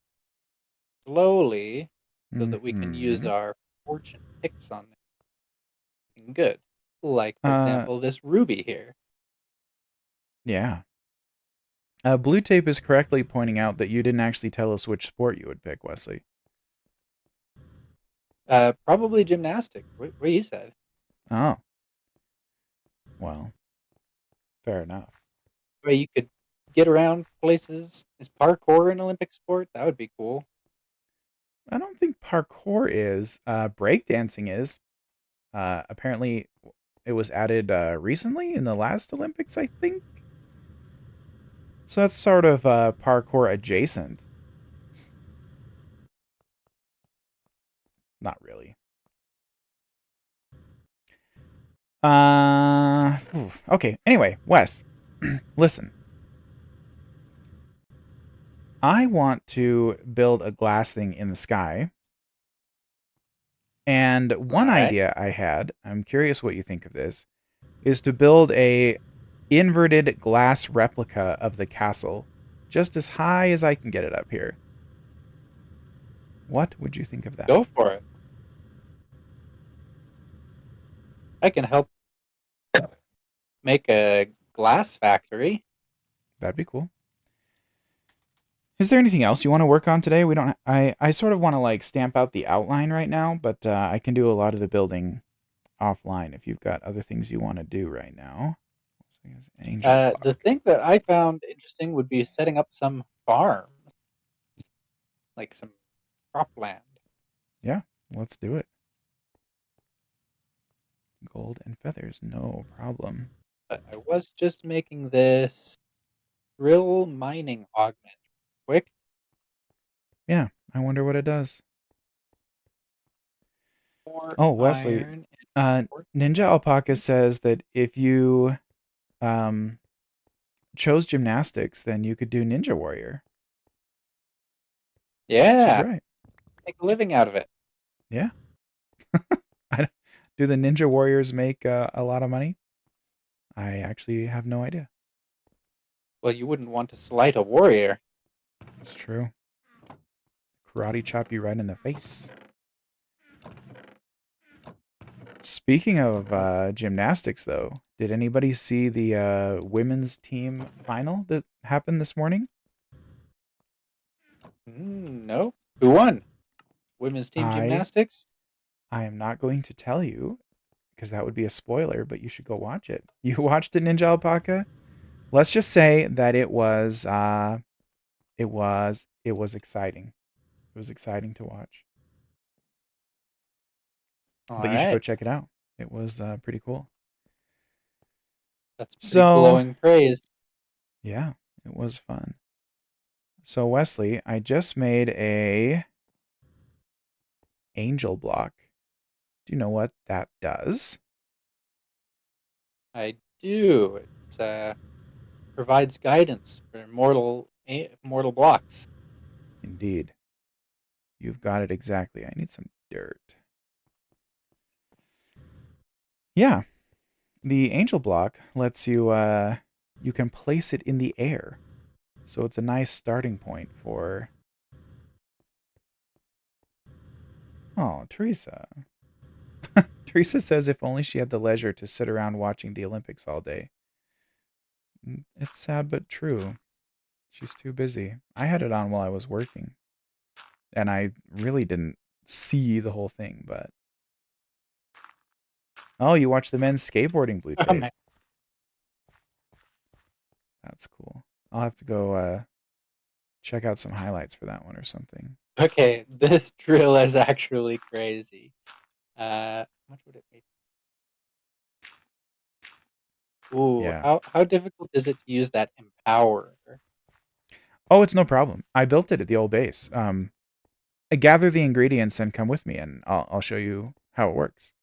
slowly so that we can use Hmm. our fortune picks on something good. Like, for Uh, example, this ruby here. yeah. Blue Tape is correctly pointing out that you didn't actually tell us which sport you would pick, Wesley. Probably gymnastics. What you said. Oh, well, fair enough. Way you could get around places. Is parkour an Olympic sport? That would be cool. I don't think parkour is. Breakdancing is. Apparently, it was added recently in the last Olympics, I think. So that's sort of parkour adjacent. Not really. Okay. Anyway, Wes, listen. I want to build a glass thing in the sky. And All one right. idea I had, I'm curious what you think of this, is to build a inverted glass replica of the castle, just as high as I can get it up here. What would you think of that? Go for it. I can help make a glass factory. That'd be cool. Is there anything else you want to work on today? We don't. I sort of want to like stamp out the outline right now, but I can do a lot of the building offline if you've got other things you want to do right now. Angel The block. thing that I found interesting would be setting up some farm, like some cropland. Yeah, let's do it. Gold and feathers, no problem. But I was just making this drill mining augment. Quick. Yeah, I wonder what it does. More Oh, Wesley, iron and uh, quartz. Ninja Alpaca says that if you um, chose gymnastics, then you could do Ninja Warrior. She's Yeah, right. make a living out of it. Yeah. Do the Ninja Warriors make a lot of money? I actually have no idea. Well, you wouldn't want to slight a warrior. It's true. Karate chop you right in the face. Speaking of gymnastics, though, did anybody see the women's team final that happened this morning? No. Who won? Women's team I gymnastics? I am not going to tell you because that would be a spoiler, but you should go watch it. You watched it, Ninja Alpaca? Let's just say that it was exciting. It was exciting to watch. All But you should go right. check it out. It was pretty cool. That's pretty So, glowing praise. yeah, it was fun. So, Wesley, I just made a angel block. Do you know what that does? I do. It provides guidance for mortal blocks. Indeed. You've got it exactly. I need some dirt. Yeah, the angel block lets you you can place it in the air. So it's a nice starting point for Oh, Teresa. Teresa says if only she had the leisure to sit around watching the Olympics all day. It's sad but true. She's too busy. I had it on while I was working, and I really didn't see the whole thing, but oh, you watched the men's skateboarding blue Oh, tape. man. That's cool. I'll have to go check out some highlights for that one or something. Okay, this drill is actually crazy. How much would it be? Ooh, Yeah. how difficult is it to use that empower? Oh, it's no problem. I built it at the old base. Gather the ingredients and come with me, and I'll show you how it works.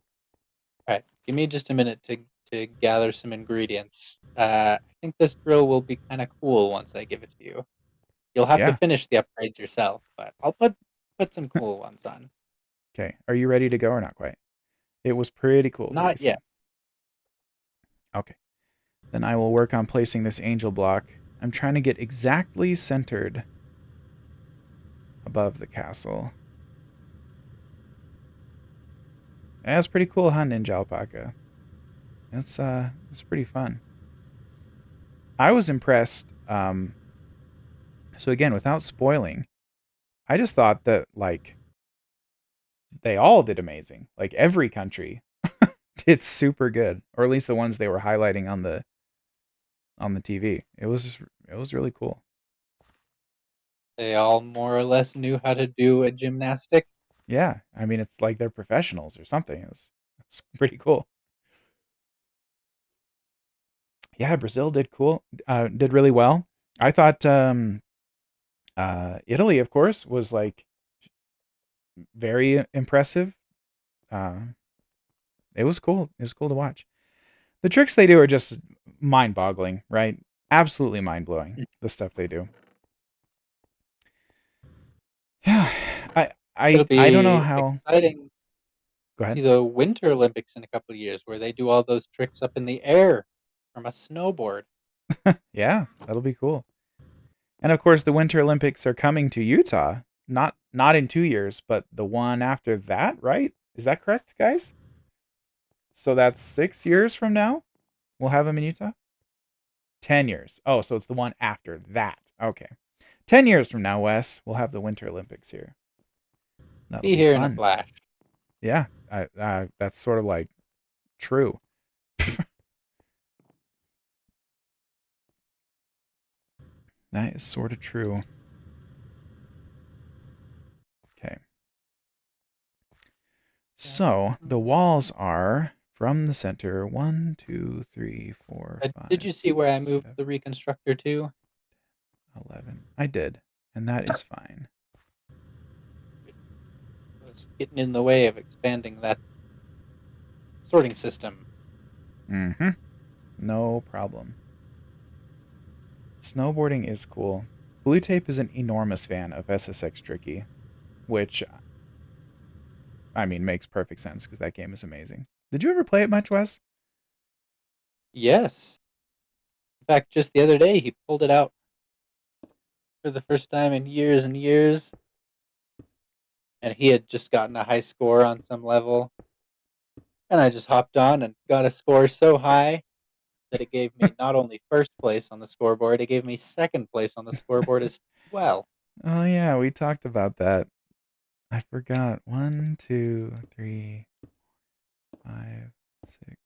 All right, give me just a minute to gather some ingredients. I think this drill will be kind of cool once I give it to you. You'll have to Yeah. finish the upgrades yourself, but I'll put some cool ones on. Okay. Are you ready to go or not quite? It was pretty cool the Not yet. racing. Okay. Then I will work on placing this angel block. I'm trying to get exactly centered above the castle. That's pretty cool, huh, Ninja Alpaca? It's pretty fun. I was impressed. So again, without spoiling, I just thought that like they all did amazing. Like every country did super good, or at least the ones they were highlighting on the TV. It was really cool. They all more or less knew how to do a gymnastic. Yeah, I mean it's like they're professionals or something. It's pretty cool. Yeah, Brazil did cool. Did really well. I thought Italy, of course, was like very impressive. Uh, it was cool. It was cool to watch. The tricks they do are just mind-boggling, right? Absolutely mind-blowing. The stuff they do. Yeah, It'll I don't know be how. exciting Go to see ahead. the Winter Olympics in a couple of years where they do all those tricks up in the air from a snowboard. Yeah, that'll be cool. And of course, the Winter Olympics are coming to Utah. Not in 2 years, but the one after that, right? Is that correct, guys? So that's 6 years from now. We'll have them in Utah. 10 years. Oh, so it's the one after that. Okay. 10 years from now, Wes, we'll have the Winter Olympics here. That'll Be be here in a fun. flash. Yeah, that's sort of like true. That is sort of true. Okay. So the walls are from the center 1, 2, 3, 4, Did 5, you see 6, where I moved 7, the reconstructor to? 11. I did, and that is fine. It was getting in the way of expanding that sorting system. Mm-hmm. No problem. Snowboarding is cool. Blue Tape is an enormous fan of SSX Tricky, which, I mean, makes perfect sense because that game is amazing. Did you ever play it much, Wes? Yes. In fact, just the other day, he pulled it out for the first time in years and years, and he had just gotten a high score on some level. And I just hopped on and got a score so high that it gave me not only first place on the scoreboard, it gave me second place on the scoreboard as well. Oh, yeah, we talked about that. I forgot. 1, 2, 3, 5, 6,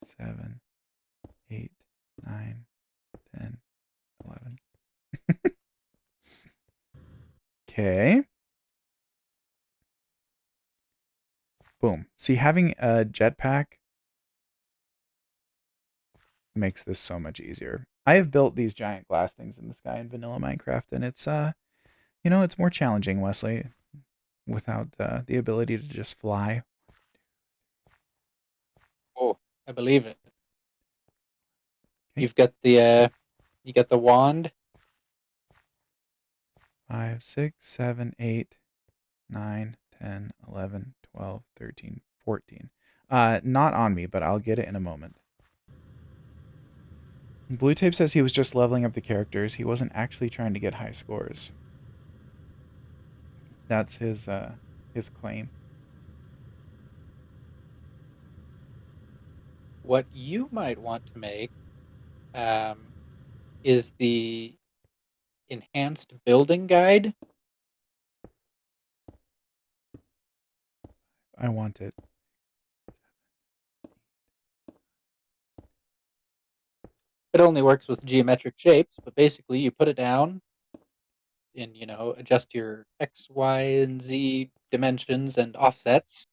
7, 8, 9, 10, 11. Okay. Boom. See, having a jetpack makes this so much easier. I have built these giant glass things in the sky in vanilla Minecraft, and it's it's more challenging, Wesley, without the ability to just fly. Oh, I believe it. Okay. You've got the you got the wand. 5, 6, 7, 8, 9, 10, 11, 12, 13, 14. Not on me, but I'll get it in a moment. Blue Tape says he was just leveling up the characters. He wasn't actually trying to get high scores. That's his claim. What you might want to make um, is the enhanced building guide. I want it. It only works with geometric shapes, but basically you put it down and adjust your X, Y, and Z dimensions and offsets,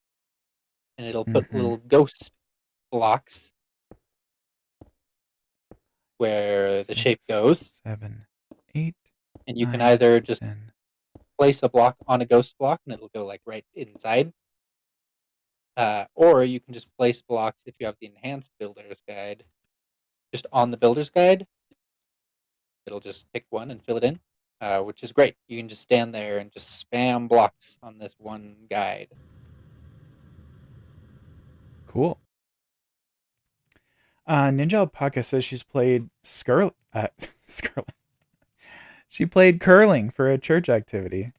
and it'll put Mm-hmm. little ghost blocks where the shape 6, goes, 7, 8, and you can 9, either just 10. place a block on a ghost block and it'll go like right inside, or you can just place blocks if you have the enhanced builder's guide just on the builder's guide. It'll just pick one and fill it in, which is great. You can just stand there and just spam blocks on this one guide. Cool. Ninja Alpaca says she's played Skirl. She played curling for a church activity.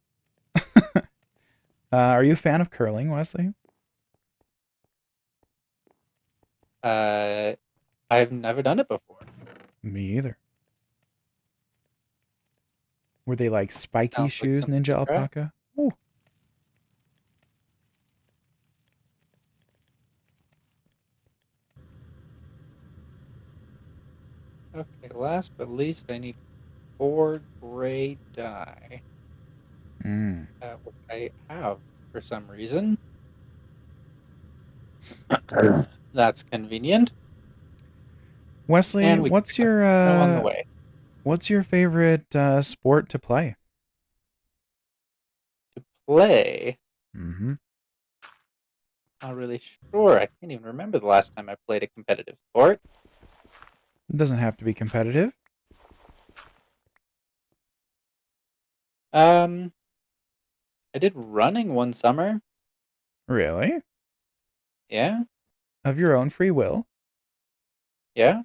Are you a fan of curling, Wesley? Uh, I've never done it before. Me either. Were they like spiky Sounds like shoes, something Ninja to try. Alpaca? Ooh. Okay, last but least, I need 4 gray dye, Mm. which I have for some reason. That's convenient, Wesley, and we can pick up snow on the way. what's your favorite sport to play? To play, Mm-hmm. not really sure. I can't even remember the last time I played a competitive sport. It doesn't have to be competitive. Um, I did running one summer. Really? Yeah, Of your own free will? yeah.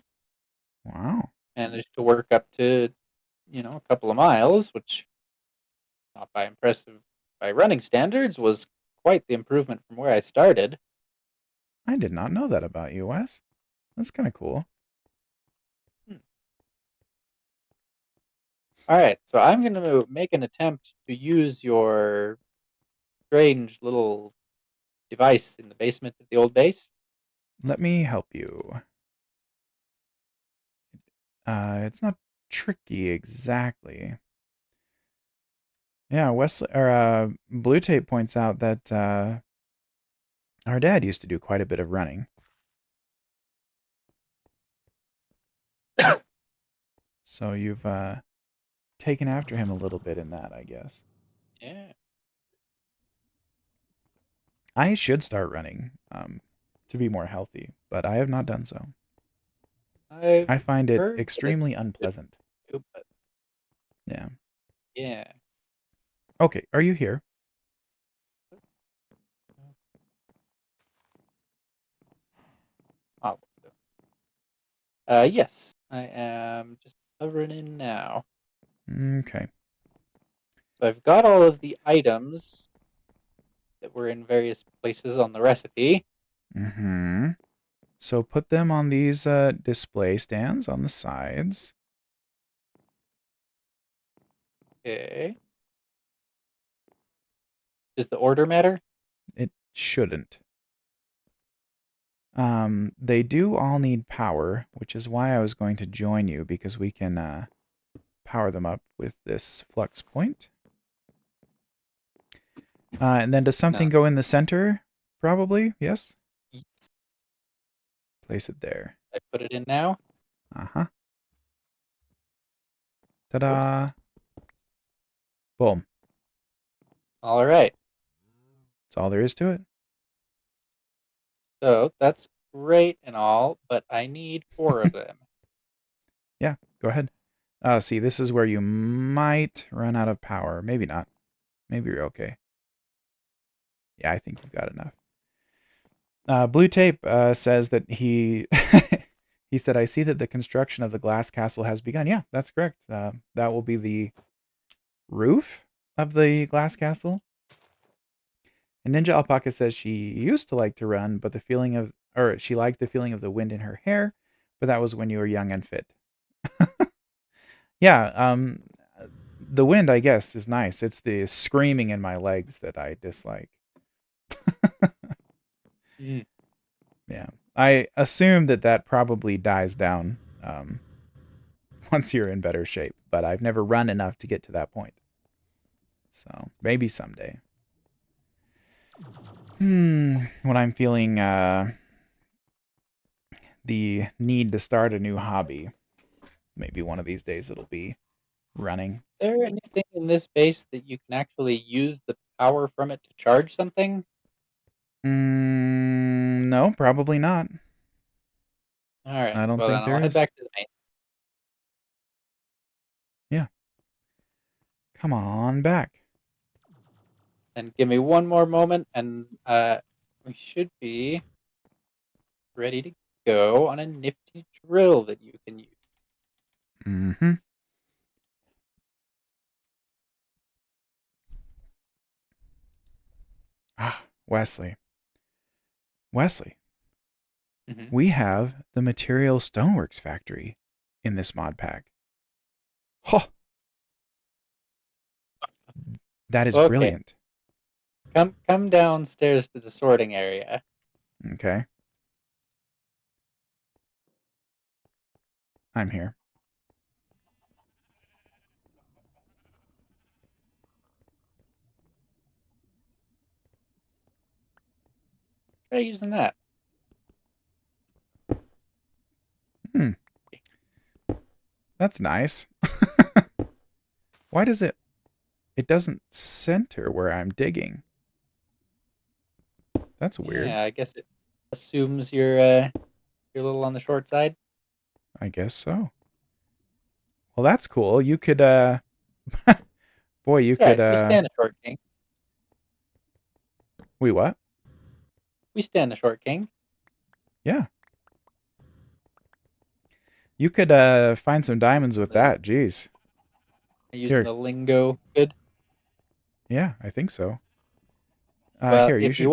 Wow. Managed to work up to, a couple of miles, which not by running standards was quite the improvement from where I started. I did not know that about you, Wes. That's kind of cool. Hmm. All right, so I'm going to make an attempt to use your strange little device in the basement of the old base. Let me help you. It's not tricky exactly. Yeah, Wesley or Blue Tape points out that our dad used to do quite a bit of running. So you've taken after him a little bit in that, I guess. Yeah, I should start running to be more healthy, but I have not done so. I've I find it heard that it's extremely good unpleasant. for you, but Yeah. yeah. Okay, are you here? Oh, yes, I am just hovering in now. Okay. So I've got all of the items that were in various places on the recipe. Mm-hmm. So put them on these display stands on the sides. Okay. Does the order matter? It shouldn't. They do all need power, which is why I was going to join you because we can power them up with this flux point. And then does something No. go in the center? Probably, yes? Yes. Place it there. I put it in now. Uh-huh. Good. Ta-da! Boom. All right. That's all there is to it. So that's great and all, but I need 4 of them. Yeah, go ahead. See, this is where you might run out of power. Maybe not. Maybe you're okay. Yeah, I think you've got enough. Blue Tape says that he he said, "I see that the construction of the glass castle has begun." Yeah, that's correct. That will be the roof of the glass castle. And Ninja Alpaca says she used to like to run, but she liked the feeling of the wind in her hair, but that was when you were young and fit. Yeah, the wind, I guess, is nice. It's the screaming in my legs that I dislike. Mm. Yeah, I assume that probably dies down once you're in better shape, but I've never run enough to get to that point. So maybe someday. When I'm feeling the need to start a new hobby, maybe one of these days it'll be running. Is there anything in this base that you can actually use the power from it to charge something? No, probably not. All right. I don't Well, then think I'll there head is. back to the main. Yeah, come on back. And give me one more moment, and we should be ready to go on a nifty drill that you can use. Mm-hmm. Ah, Wesley. Wesley, Mm-hmm. we have the Material Stoneworks factory in this mod pack. Huh, that is Okay, brilliant. come downstairs to the sorting area. Okay, I'm here. Try using that. Hmm, that's nice. Why does it doesn't center where I'm digging? That's weird. Yeah, I guess it assumes you're a little on the short side. I guess so. Well, that's cool. You could boy, you It's all could right. We stand a short king. wait, what? We stand a short king. Yeah. You could find some diamonds with The that. Jeez. using Here. the lingo good. Yeah, I think so. Well, Here, you should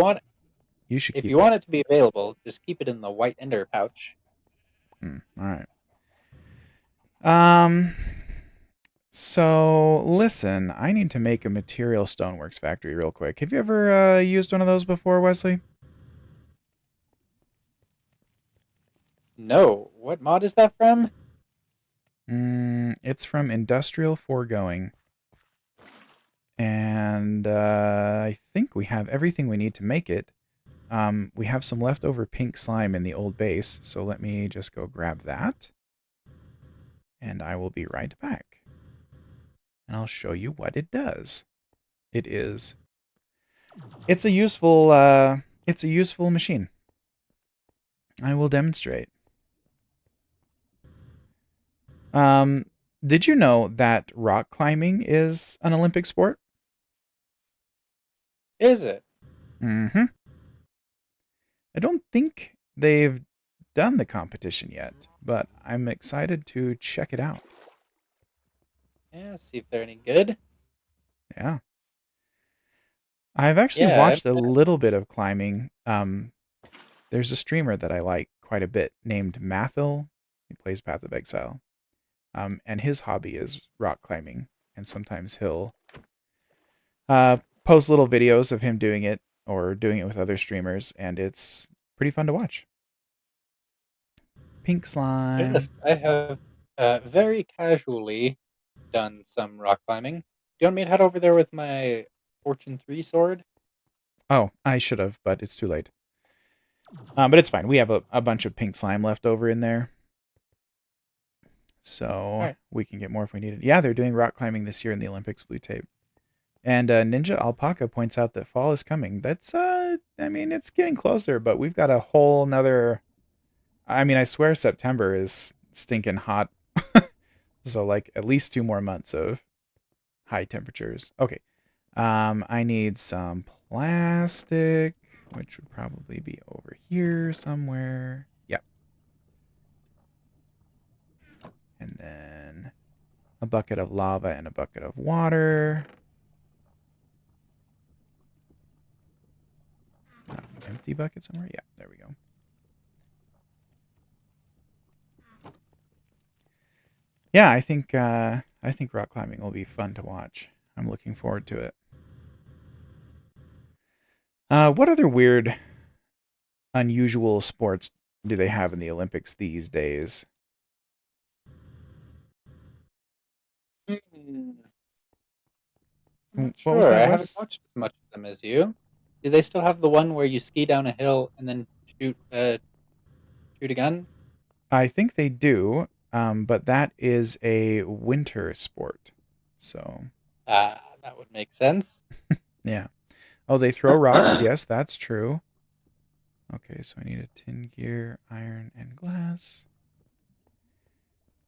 if keep you it. want it to be available, just keep it in the white ender pouch. All right. Um so listen, I need to make a material stoneworks factory real quick. Have you ever used one of those before, Wesley? No, what mod is that from? It's from Industrial Foregoing. And I think we have everything we need to make it. We have some leftover pink slime in the old base, so let me just go grab that. And I will be right back. And I'll show you what it does. It is. It's a useful machine. I will demonstrate. Um, did you know that rock climbing is an Olympic sport? Is it? Mm-hmm. I don't think they've done the competition yet, but I'm excited to check it out. Yeah, see if they're any good. Yeah. I've actually Yeah, watched a little bit of climbing. There's a streamer that I like quite a bit named Mathil. He plays Path of Exile. And his hobby is rock climbing. And sometimes he'll post little videos of him doing it or doing it with other streamers, and it's pretty fun to watch. Pink slime. yes, I have very casually done some rock climbing. Do you want me to head over there with my Fortune 3 sword? Oh, I should have, but it's too late. But it's fine. We have a bunch of pink slime left over in there. So Alright. we can get more if we need it. Yeah, they're doing rock climbing this year in the Olympics, Blue Tape. And Ninja Alpaca points out that fall is coming. That's, I mean, it's getting closer, but we've got a whole nother. I mean, I swear September is stinking hot So like at least 2 more months of high temperatures. Okay. I need some plastic, which would probably be over here somewhere. Yep. And then a bucket of lava and a bucket of water. Empty bucket somewhere? Yeah, there we go. Yeah, I think rock climbing will be fun to watch. I'm looking forward to it. What other weird, unusual sports do they have in the Olympics these days? Hmm, I'm not What was sure. that, I haven't Wes? watched as much of them as you. Do they still have the one where you ski down a hill and then shoot a gun? I think they do, but that is a winter sport. So, That would make sense. yeah. Oh, they throw rocks. Yes, that's true. Okay, so I need a tin gear, iron, and glass.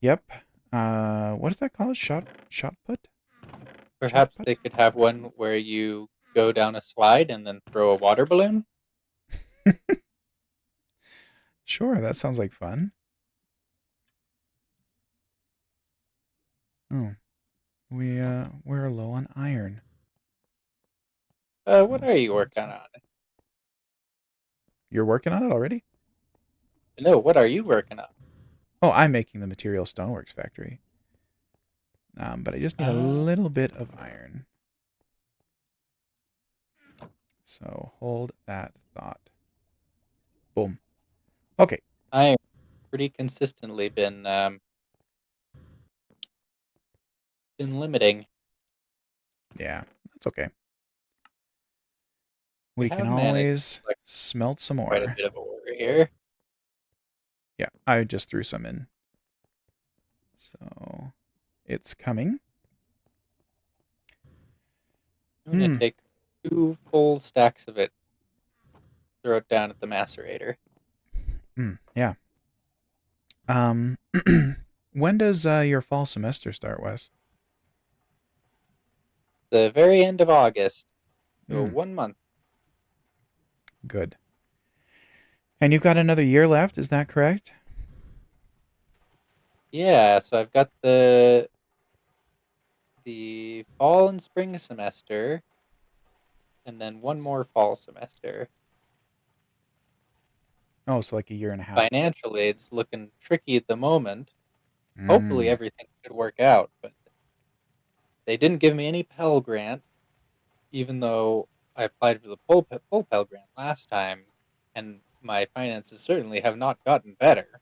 Yep. What is that called? Shot put? Shot Perhaps put? they could have one where you go down a slide and then throw a water balloon. Sure, that sounds like fun. Oh, we're low on iron. What We'll are you smelt working some. on? You're working on it already? No, what are you working on? Oh, I'm making the Material Stoneworks factory. But I just need a Uh, little bit of iron. So hold that thought. Boom. Okay. I pretty consistently been limiting. Yeah, that's okay. We We can have managed always like smelt some quite a more. bit of order here. Yeah, I just threw some in. So it's coming. I'm gonna Hmm. take 2 full stacks of it, throw it down at the macerator. Yeah. Um, when does your fall semester start, Wes? The very end of August, so Hmm. 1 month. Good. And you've got another year left, is that correct? Yeah, so I've got the fall and spring semester, and then one more fall semester. Oh, so like a year and a half. Financially, it's looking tricky at the moment. Hopefully, Hmm. everything should work out, but they didn't give me any Pell Grant, even though I applied for the full Pell Grant last time, and my finances certainly have not gotten better.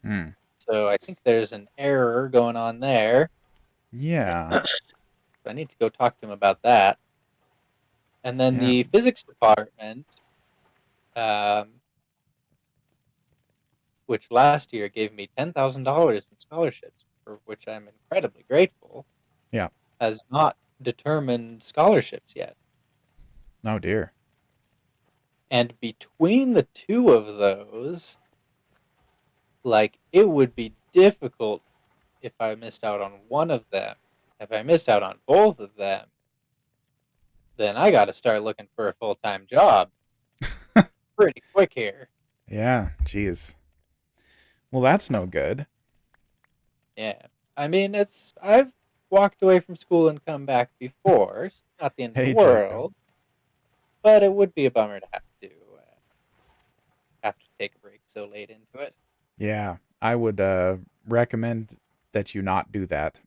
Hmm. So I think there's an error going on there. Yeah. So I need to go talk to him about that. And then Yeah. the physics department, um, which last year gave me $10,000 in scholarships, for which I'm incredibly grateful, Yeah. has not determined scholarships yet. Oh dear. And between the two of those, like it would be difficult if I missed out on one of them. If I missed out on both of them, then I got to start looking for a full-time job pretty quick here. Yeah. Jeez. Well, that's no good. Yeah. I mean, I've walked away from school and come back before. So it's not the end of the Hey, Jacob. world, but it would be a bummer to have to take a break so late into it. Yeah, I would recommend that you not do that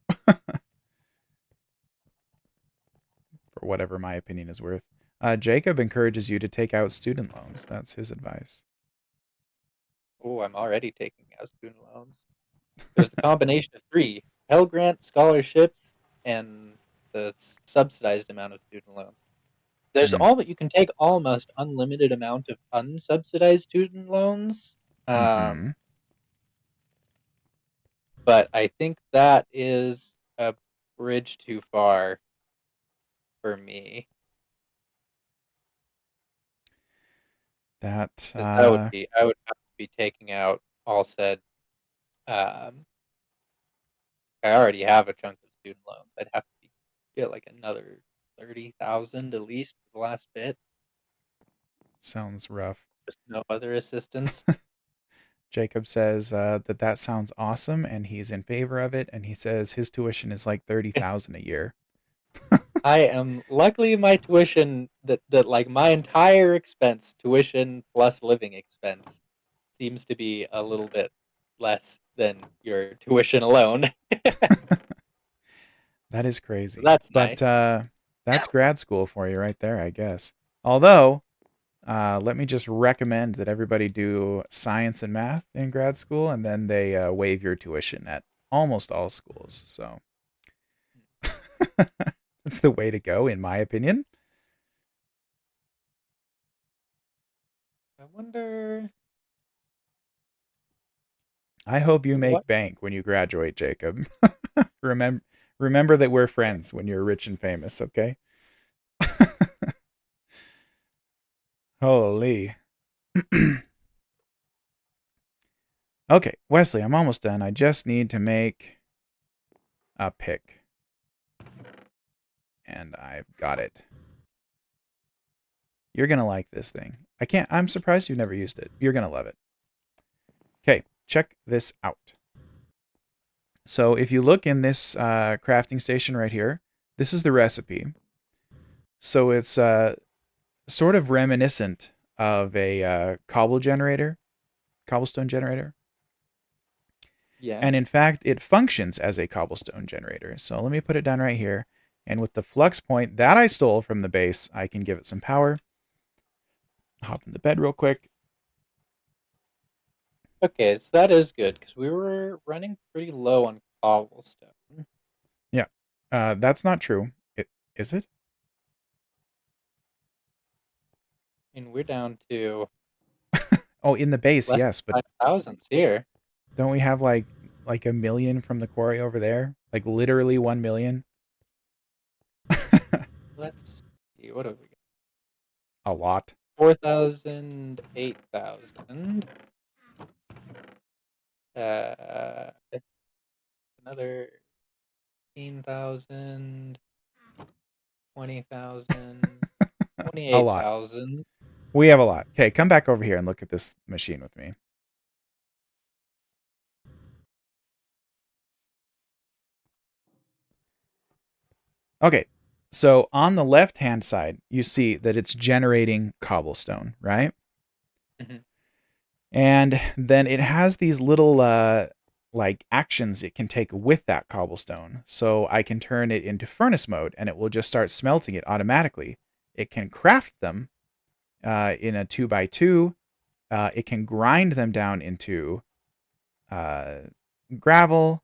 for whatever my opinion is worth. Jacob encourages you to take out student loans. That's his advice. Oh, I'm already taking out student loans. There's the combination of three: Pell Grant, scholarships, and the subsidized amount of student loans. There's Mm. all you can take almost unlimited amount of unsubsidized student loans. Mm-hmm. Um, but I think that is a bridge too far for me, That because I would have to be taking out all said um, I already have a chunk of student loans. I'd have to get like another 30,000 at least for the last bit. Sounds rough. Just no other assistance. Jacob says that sounds awesome, and he's in favor of it. And he says his tuition is like 30,000 a year. I am luckily my tuition that like my entire expense, tuition plus living expense, seems to be a little bit less than your tuition alone. That is So crazy. that's But nice. that's grad school for you right there, I guess. Although, let me just recommend that everybody do science and math in grad school, and then they waive your tuition at almost all schools. So that's the way to go, in my opinion. I wonder I hope you what. make bank when you graduate, Jacob. remember, remember that we're friends when you're rich and famous. Okay. Holy. Okay, Wesley, I'm almost done. I just need to make a pick. And I've got it. You're going to like this thing. I'm surprised you've never used it. You're going to love it. Okay, check this out. So if you look in this crafting station right here, this is the recipe. So it's sort of reminiscent of a cobblestone generator. Yeah. And in fact, it functions as a cobblestone generator. So let me put it down right here. And with the flux point that I stole from the base, I can give it some power. Hop in the bed real quick. Okay, so that is good because we were running pretty low on cobblestone. Yeah, that's not true. Is it? And we're down to Oh, in the base, less yes, but than 5,000 here. don't we have like a million from the quarry over there? Like literally 1 million? Let's see, what have we got? A lot. 4,000, 8,000. Another 15,000, 20,000, A lot. 28,000. We have a lot. Okay, come back over here and look at this machine with me. Okay, so on the left-hand side, you see that it's generating cobblestone, right? Mm-hmm. And then it has these little like actions it can take with that cobblestone. So I can turn it into furnace mode and it will just start smelting it automatically. It can craft them in a 2x2. It can grind them down into uh, gravel.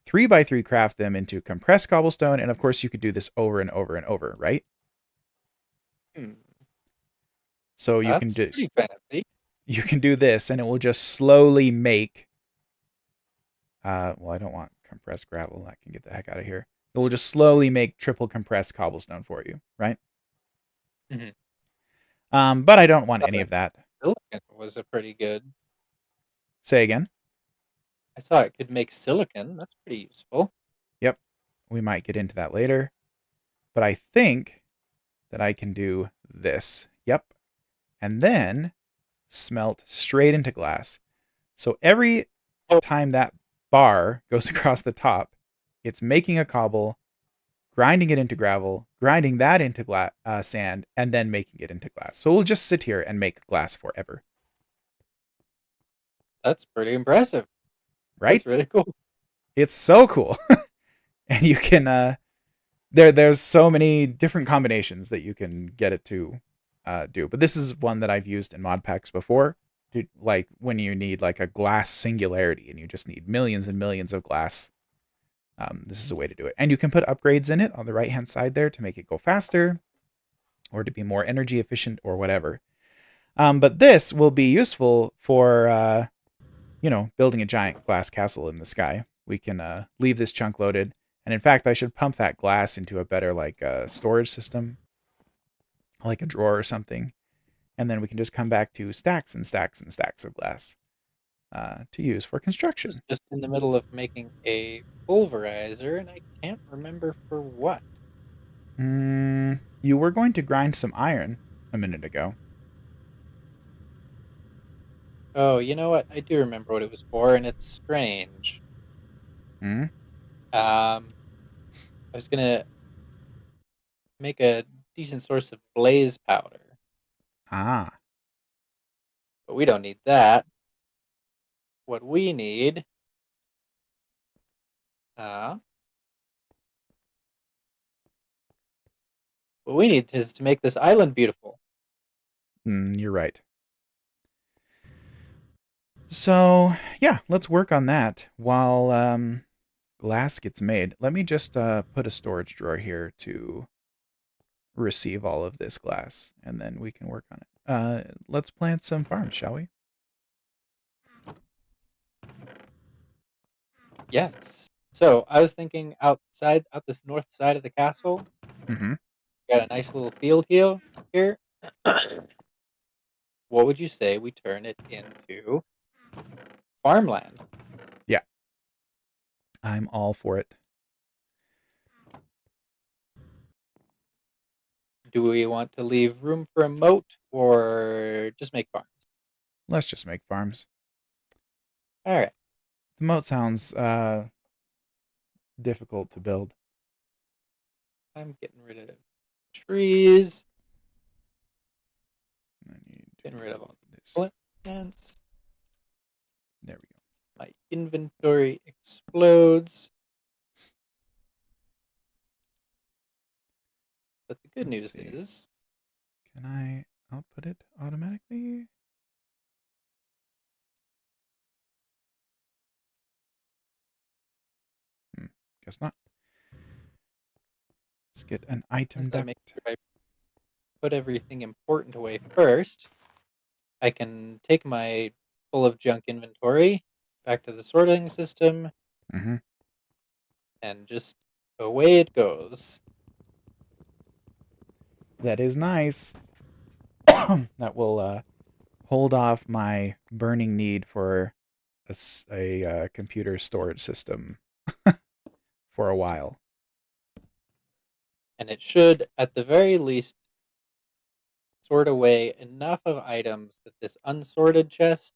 3x3 craft them into compressed cobblestone. And of course, you could do this over and over and over, right? Hmm. So That's pretty fancy. you can do this and it will just slowly make well, I don't want compressed gravel. I can get the heck out of here. It will just slowly make triple compressed cobblestone for you, right? Mm-hmm. But I don't want I any thought of that. silicon was a pretty good. Say again. I saw it could make silicon. That's pretty useful. Yep. We might get into that later. But I think that I can do this. Yep. And then smelt straight into glass. So every Oh, time that bar goes across the top, it's making a cobble, grinding it into gravel, grinding that into sand, and then making it into glass. So we'll just sit here and make glass forever, that's pretty impressive. That's right? really cool. It's so cool, and you can there's so many different combinations that you can get it to do. But this is one that I've used in mod packs before. To, like when you need like a glass singularity and you just need millions and millions of glass. This is a way to do it, and you can put upgrades in it on the right hand side there to make it go faster, or to be more energy efficient, or whatever. But this will be useful for building a giant glass castle in the sky. We can leave this chunk loaded. And in fact, I should pump that glass into a better like storage system, like a drawer or something. And then we can just come back to stacks and stacks and stacks of glass. to use for Was construction. just in the middle of making a pulverizer, and I can't remember for what. You were going to grind some iron a minute ago. Oh, you know what? I do remember what it was for, and it's strange. Hmm? Um, I was gonna make a decent source of blaze powder, Ah, but we don't need that. What we need, uh, what we need is to make this island beautiful. you're right. So, yeah, let's work on that while glass gets made. Let me just put a storage drawer here to receive all of this glass, and then we can work on it. Let's plant some farms, shall we? Yes. So I was thinking out this north side of the castle, Mm-hmm. got a nice little field here. Here, what would you say we turn it into farmland? Yeah, I'm all for it. Do we want to leave room for a moat or just make farms? Let's just make farms. All right, The moat sounds difficult to build. I'm getting rid of trees, I need to getting rid of all this. the plants. There we go. My inventory explodes. But the good Let's news see. is, Can I output it automatically? Hmm, guess not. Let's get an as item I make duct. sure I put everything important away first, I can take my full of junk inventory back to the sorting system Mm-hmm. and just away it goes. That is nice. That will hold off my burning need for a computer storage system for a while. And it should, at the very least, sort away enough of items that this unsorted chest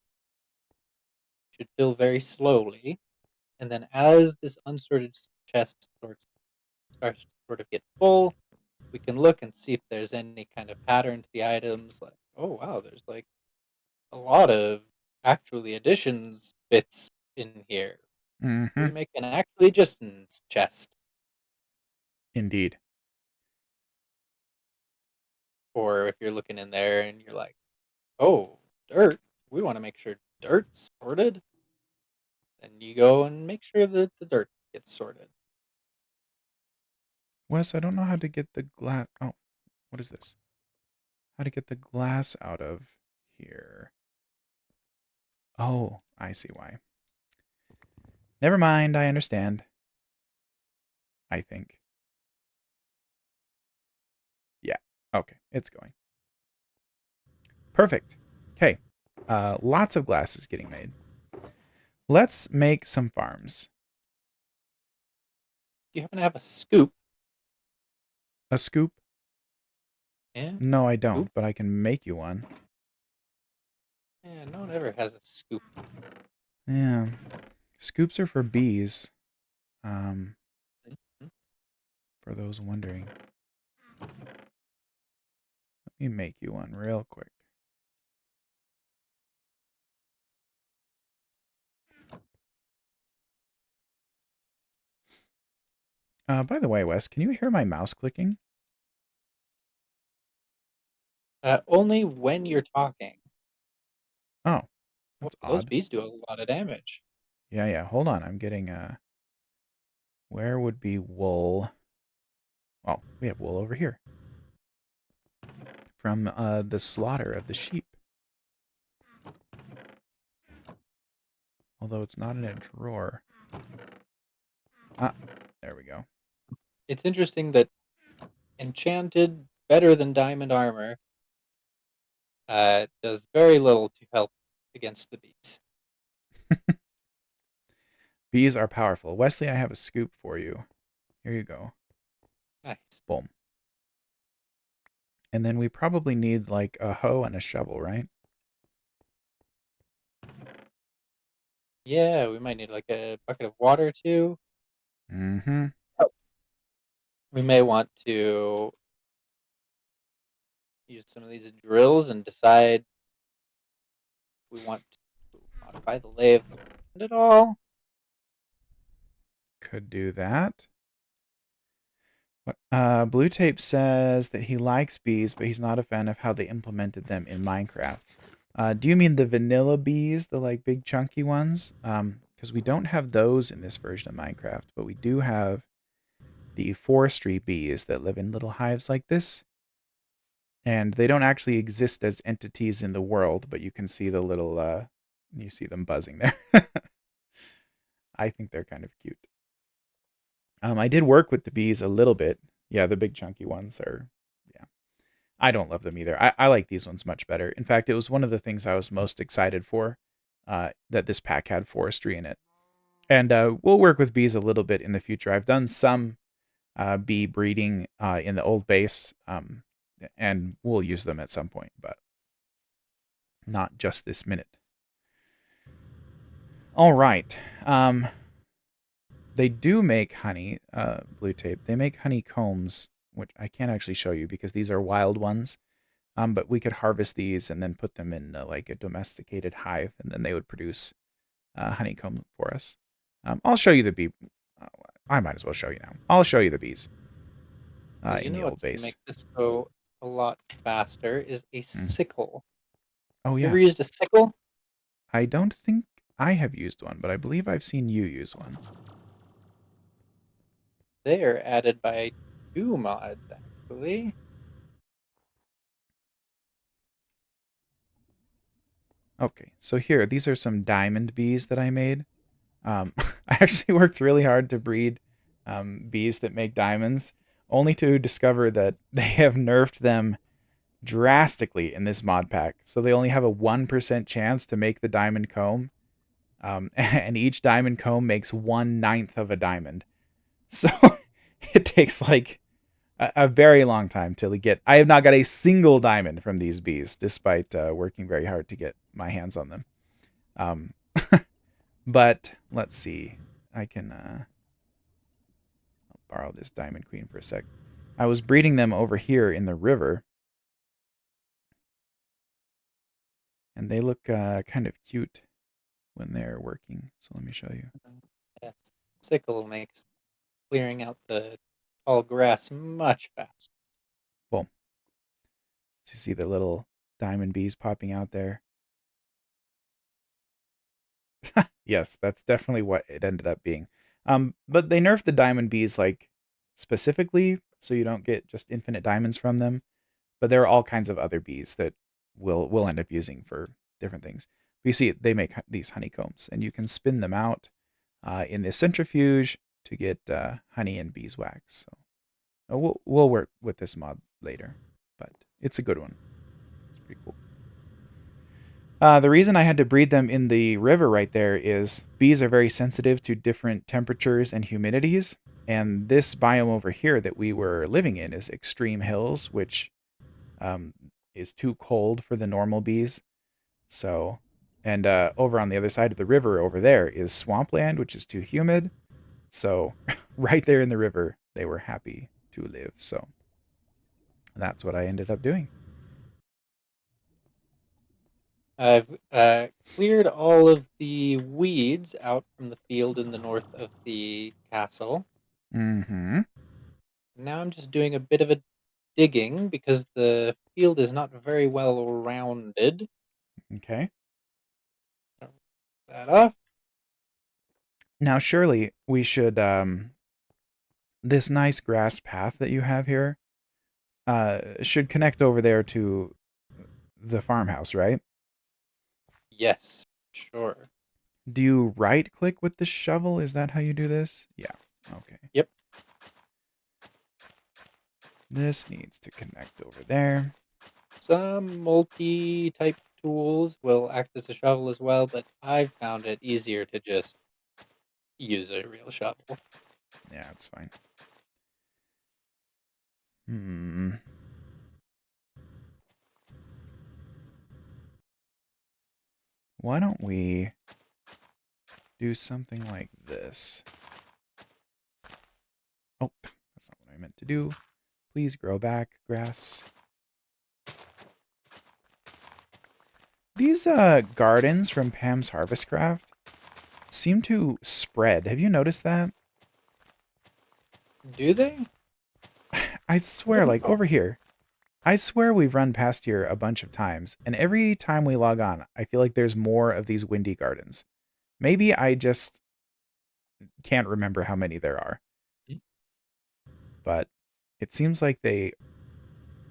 should fill very slowly. And then as this unsorted chest starts to sort of get full, we can look and see if there's any kind of pattern to the items. Like, oh wow, there's like a lot of actually additions bits in here. Mm-hmm. We make an actually additions chest. Indeed. Or if you're looking in there and you're like, oh, dirt, we want to make sure dirt's sorted, then you go and make sure that the dirt gets sorted. Wes, I don't know how to get the glass. Oh, what is this? How to get the glass out of here? Oh, I see why. Never mind. I understand. I think. Yeah. Okay. It's going. Perfect. Okay. Lots of glass is getting made. Let's make some farms. Do you happen to have a scoop? A scoop? Yeah, No, I don't, scoop. but I can make you one. Yeah, no one ever has a scoop. Yeah. Scoops are for bees. Mhm. For those wondering. Let me make you one real quick. By the way, Wes, can you hear my mouse clicking? Only when you're talking. Oh, Oh, that's those odd. bees do a lot of damage. Yeah, yeah. Hold on. I'm getting where would be wool? Oh, we have wool over here. From the slaughter of the sheep. Although it's not in a drawer. Ah, there we go. It's interesting that enchanted, better than diamond armor, does very little to help against the bees. Bees are powerful. Wesley, I have a scoop for you. Here you go. Nice. Boom. And then we probably need like a hoe and a shovel, right? Yeah, we might need like a bucket of water too. Mm-hmm. We may want to use some of these drills and decide if we want to modify the lay of the land at all. Could do that. Blue Tape says that he likes bees, but he's not a fan of how they implemented them in Minecraft. Do you mean the vanilla bees, the like big chunky ones? Because we don't have those in this version of Minecraft, but we do have the forestry bees that live in little hives like this. And they don't actually exist as entities in the world, but you can see the little, you see them buzzing there. I think they're kind of cute. I did work with the bees a little bit. Yeah, the big chunky ones are, yeah. I don't love them either. I like these ones much better. In fact, it was one of the things I was most excited for, that this pack had forestry in it. And we'll work with bees a little bit in the future. I've done some bee breeding in the old base, and we'll use them at some point, but not just this minute. All right. They do make honey, blue tape. They make honeycombs, which I can't actually show you because these are wild ones. But we could harvest these and then put them in like a domesticated hive, and then they would produce honeycomb for us. I'll show you the bee. I might as well show you now. I'll show you the bees Well, you in the know old what's gonna base. make this go a lot faster is a Mm. sickle. Oh You yeah, ever used a sickle? I don't think I have used one, but I believe I've seen you use one. They are added by 2 mods, actually. Okay, so here, these are some diamond bees that I made. I actually worked really hard to breed bees that make diamonds, only to discover that they have nerfed them drastically in this mod pack. So they only have a 1% chance to make the diamond comb. And each diamond comb makes 1/9 of a diamond. So it takes like a very long time till we get. I have not got a single diamond from these bees, despite working very hard to get my hands on them. Um, but let's see. I can borrow this diamond queen for a sec. I was breeding them over here in the river, and they look kind of cute when they're working. So let me show you. Yes, sickle makes clearing out the tall grass much faster. Boom. So you see the little diamond bees popping out there. Yes, that's definitely what it ended up being. But they nerfed the diamond bees like specifically so you don't get just infinite diamonds from them. But there are all kinds of other bees that we'll end up using for different things. But you see, they make these honeycombs, and you can spin them out in this centrifuge to get honey and beeswax. So we'll work with this mod later, but it's a good one. It's pretty cool. The reason I had to breed them in the river right there is bees are very sensitive to different temperatures and humidities. And this biome over here that we were living in is extreme hills, which um, is too cold for the normal bees. So, and over on the other side of the river over there is swampland, which is too humid. So, right there in the river, they were happy to live. So, that's what I ended up doing. I've cleared all of the weeds out from the field in the north of the castle. Mm-hmm. Now I'm just doing a bit of a digging because the field is not very well rounded. Okay. That off. Now, surely we should this nice grass path that you have here should connect over there to the farmhouse, right? Yes, sure. Do you right click with the shovel? Is that how you do this? Yeah. Okay. Yep. This needs to connect over there. Some multi-type tools will act as a shovel as well, but I've found it easier to just use a real shovel. Yeah, it's fine. Hmm. Why don't we do something like this? Oh, that's not what I meant to do. Please grow back, grass. These gardens from Pam's Harvest Craft seem to spread. Have you noticed that? Do they? I I swear, don't like know. over here. I swear we've run past here a bunch of times, and every time we log on, I feel like there's more of these windy gardens. Maybe I just can't remember how many there are, but it seems like they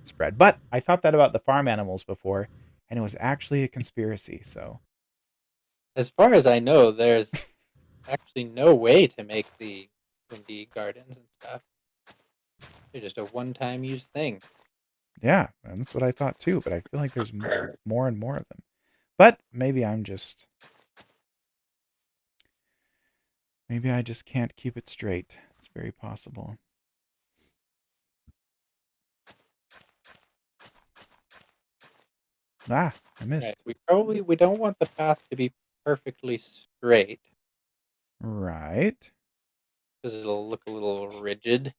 spread. But I thought that about the farm animals before, and it was actually a conspiracy, so. As far as I know, there's actually no way to make the windy gardens and stuff. They're just a one-time use thing. Yeah, and that's what I thought too, but I feel like there's more and more of them. But maybe I just can't keep it straight. It's very possible. Ah, I Right. missed. We don't want the path to be perfectly straight Right. because it'll look a little rigid.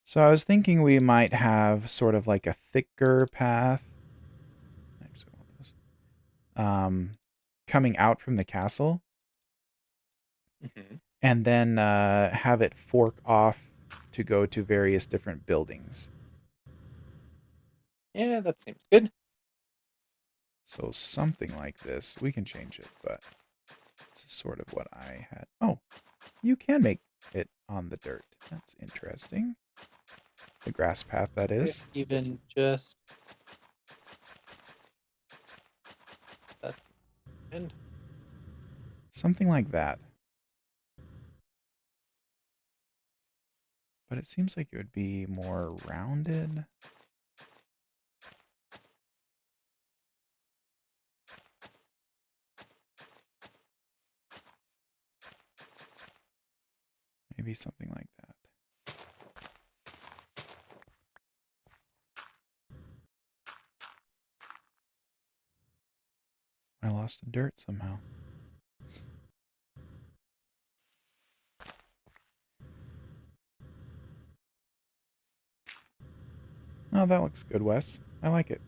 So I was thinking we might have sort of like a thicker path. Actually, I want those. Coming out from the castle, Hmm. and then have it fork off to go to various different buildings. Yeah, that seems good. So something like this. We can change it, but this is sort of what I had. Oh, you can make it on the dirt. That's interesting. The grass path, that If is. even just that end. Something like that. But it seems like it would be more rounded. Maybe something like that. I lost the dirt somehow. Oh, that looks good, Wes. I like it.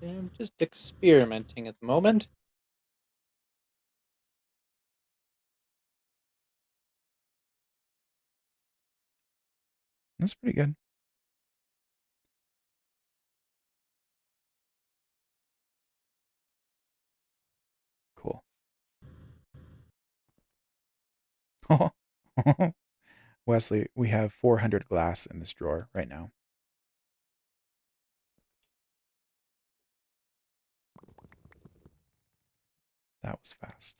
Yeah, I'm just experimenting at the moment. That's pretty good. Cool. Wesley, we have 400 glass in this drawer right now. That was fast.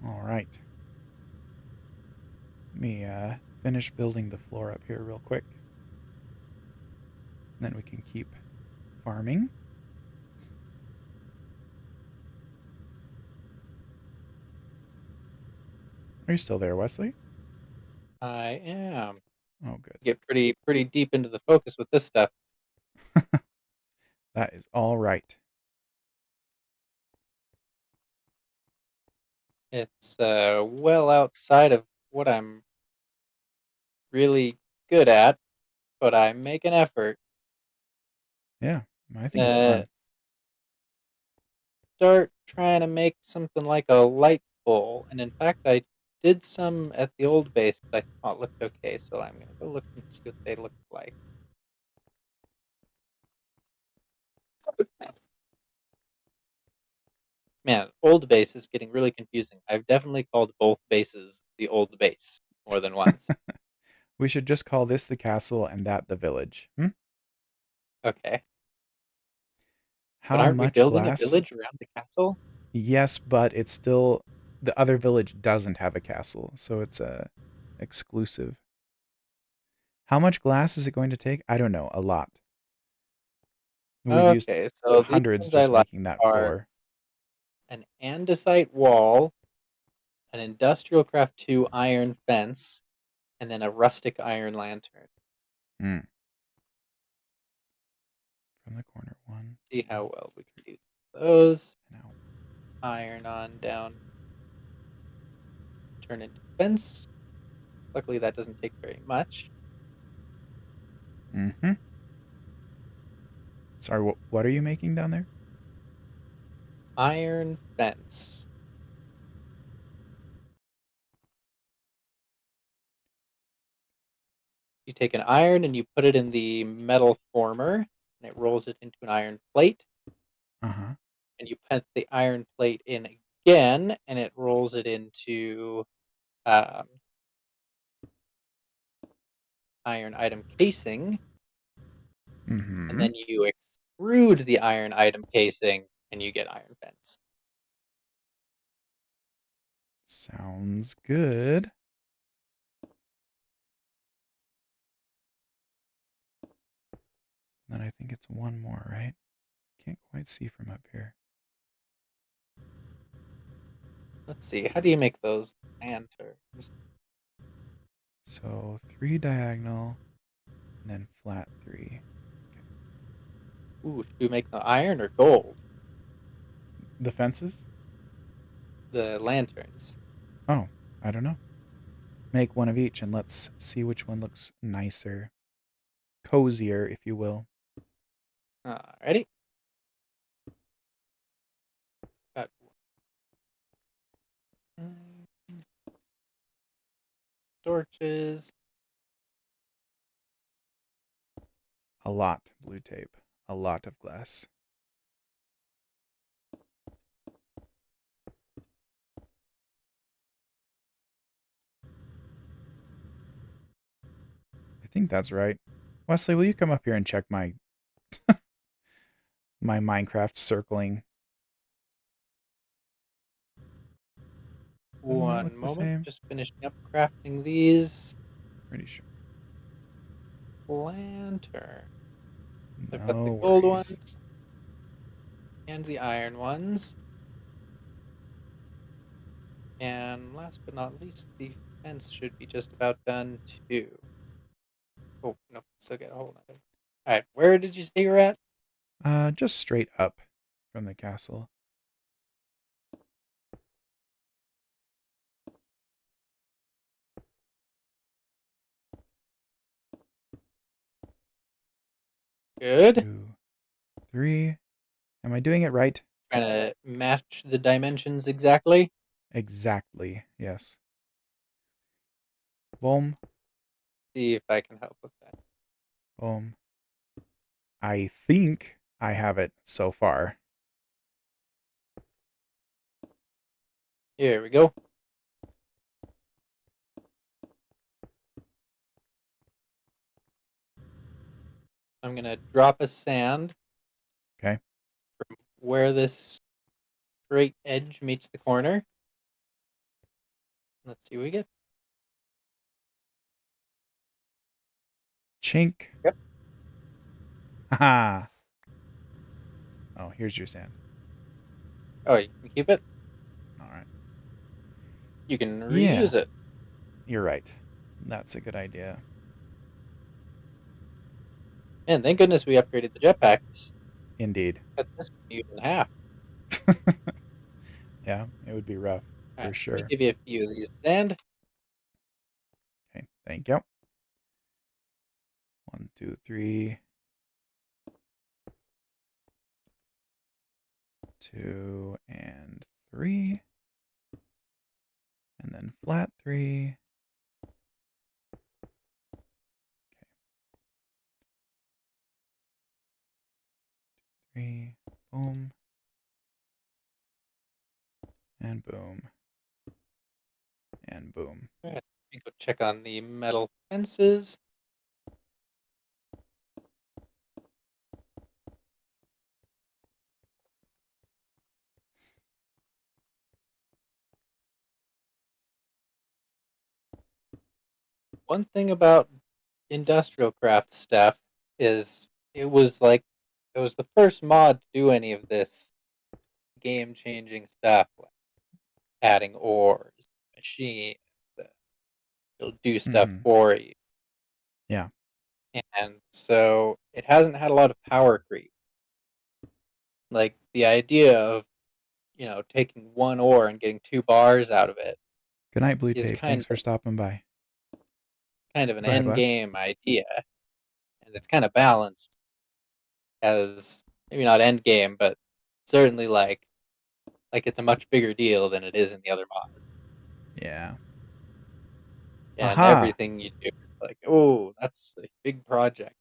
All right. Let me finish building the floor up here real quick. And then we can keep farming. Are you still there, Wesley? I am. Oh, good. Get pretty deep into the focus with this stuff. That is all right. It's well outside of what I'm really good at, but I make an effort. Yeah, I think it's Uh, fun. Start trying to make something like a light pole, and in fact, I did some at the old base that I thought looked okay, so I'm gonna go look and see what they look like. Man, old base is getting really confusing. I've definitely called both bases the old base more than once. We should just call this the castle and that the village. Hmm? Okay, but How aren't we much building a glass? village around the castle? Yes, but it's still the other village doesn't have a castle, so it's exclusive. How much glass is it going to take? I don't know. A lot. We've used Okay, so these hundreds ones I just like making that are floor. an andesite wall, an industrial craft 2 iron fence, and then a rustic iron lantern. Hmm. From the corner. One, See two, how well we can do those. and out. Iron on down, turn into fence. Luckily, that doesn't take very much. Mm-hmm. Sorry, what are you making down there? Iron fence. You take an iron and you put it in the metal former, and it rolls it into an iron plate. Uh-huh. And you put the iron plate in again, and it rolls it into um, iron item casing. And Mm-hmm. then you extrude the iron item casing, and you get iron fence. Sounds good. Then I think it's one more, right? Can't quite see from up here. Let's see, how do you make those lanterns? So 3 diagonal, and then flat 3. Ooh, should we make the iron or gold? The fences? The lanterns. Oh, I don't know. Make one of each and let's see which one looks nicer. Cozier, if you will. Alrighty. Got torches. A lot blue tape. A lot of glass. I think that's right. Wesley, will you come up here and check my Minecraft circling? Doesn't that look One the moment, same? just finishing up crafting these Pretty sure. lantern. I've got the No gold worries. ones and the iron ones. And last but not least, the fence should be just about done too. Oh, no, still got a whole other. Alright, where did you say you're at? Just straight up from the castle. Good. 2, 3. Am I doing it right? Trying to match the dimensions exactly. Exactly. Yes. Boom. See if I can help with that. Boom. I think I have it so far. Here we go. I'm gonna drop a sand Okay. where this straight edge meets the corner. Let's see what we get. Chink. Yep. Haha. Oh, here's your sand. Oh, you can keep it. All right. You can Yeah, reuse it. you're right. That's a good idea. And thank goodness we upgraded the jetpacks. Indeed. Cut this commute in half. Yeah, it would be rough All for right, let me sure. give you a few of these sand. Okay, thank you. 1, 2, 3. 2 and 3. And then flat 3. 3. Boom. And boom. And boom. All right, let me go check on the metal fences. One thing about industrial craft stuff is it was the first mod to do any of this game changing stuff, like adding ores, machines, it'll do stuff Mm-hmm. for you. Yeah. And so it hasn't had a lot of power creep. Like the idea of, taking one ore and getting 2 bars out of it Good night, Blue is Tape. kind Thanks for of stopping by. kind of an Go ahead, end Wes. game idea, and it's kind of balanced as maybe not end game, but certainly like it's a much bigger deal than it is in the other mod. Yeah. And Aha! everything you do, it's like, oh, that's a big project.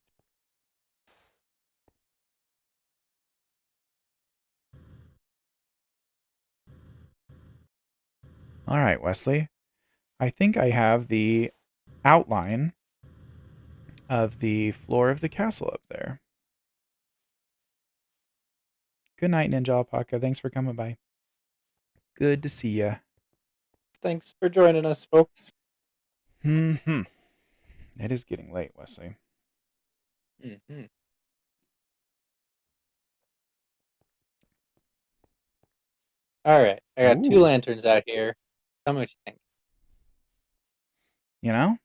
All right, Wesley. I think I have the outline of the floor of the castle up there. Good night, Ninja Alpaca. Thanks for coming by. Good to see ya. Thanks for joining us, folks. Hmm. It is getting late, Wesley. Hmm. All right, I got 2 Ooh. lanterns out here. Tell me what you think. You know,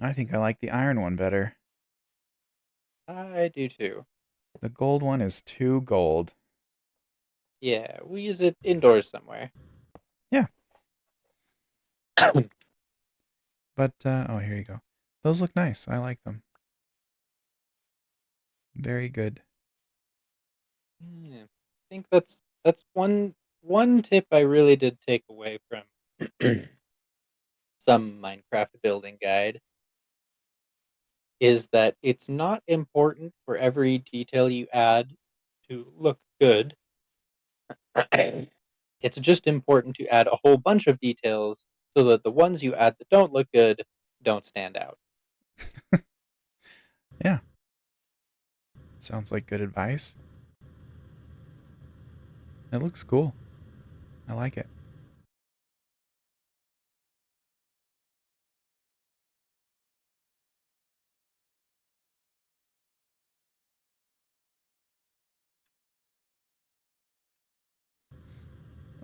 I think I like the iron one better. I do too. The gold one is too gold. Yeah, we use it indoors somewhere. Yeah, but oh, here you go. Those look nice. I like them. Very good. Yeah, I think that's one tip I really did take away from some Minecraft building guide is that it's not important for every detail you add to look good. It's just important to add a whole bunch of details so that the ones you add that don't look good don't stand out. Yeah, sounds like good advice. It looks cool. I like it.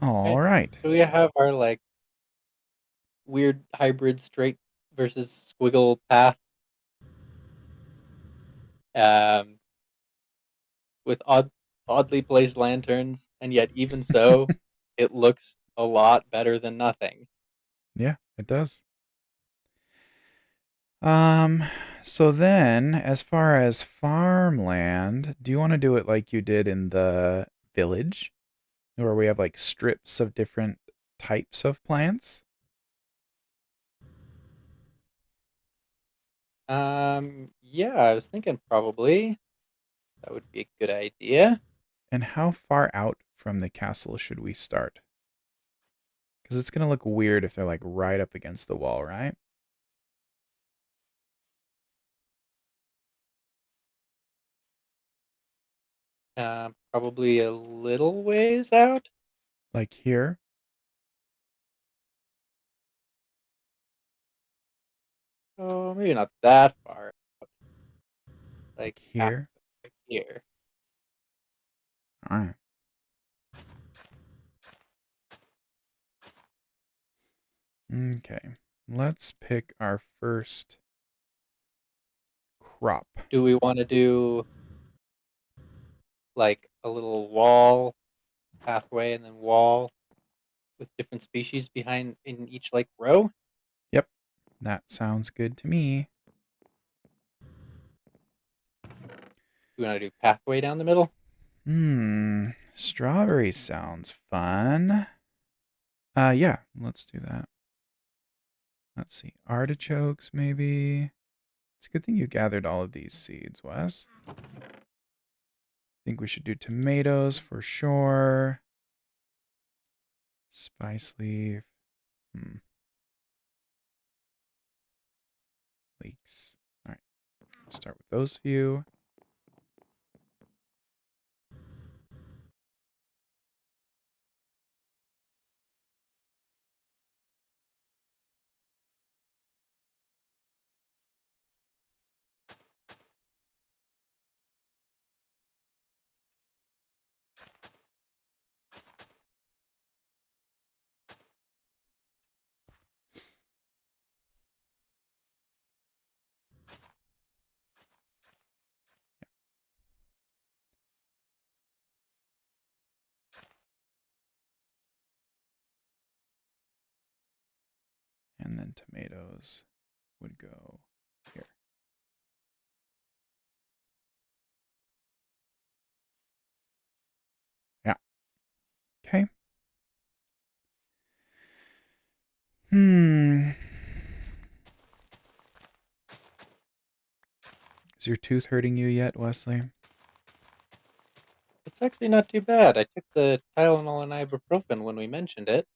All Right? right. So we have our weird hybrid straight versus squiggle path, um, with oddly placed lanterns, and yet even so, it looks a lot better than nothing. Yeah, it does. Um, so then, as far as farmland, do you want to do it like you did in the village, where we have like strips of different types of plants? Yeah, I was thinking probably that would be a good idea. And how far out from the castle should we start? Because it's going to look weird if they're like right up against the wall, right? Probably a little ways out. Like here, Oh, maybe not that far. Like like half here. here. All right. Okay. Let's pick our first crop. Do we want to do like a little wall pathway and then wall with different species behind in each row? Yep, that sounds good to me. Do we want to do pathway down the middle? Strawberry sounds fun. Yeah, let's do that. Let's see, artichokes maybe. It's a good thing you gathered all of these seeds, Wes. Think we should do tomatoes for sure. Spice leaf. Leeks. All right, start with those few. And then tomatoes would go here. Yeah. Okay. Is your tooth hurting you yet, Wesley? It's actually not too bad. I took the Tylenol and ibuprofen when we mentioned it,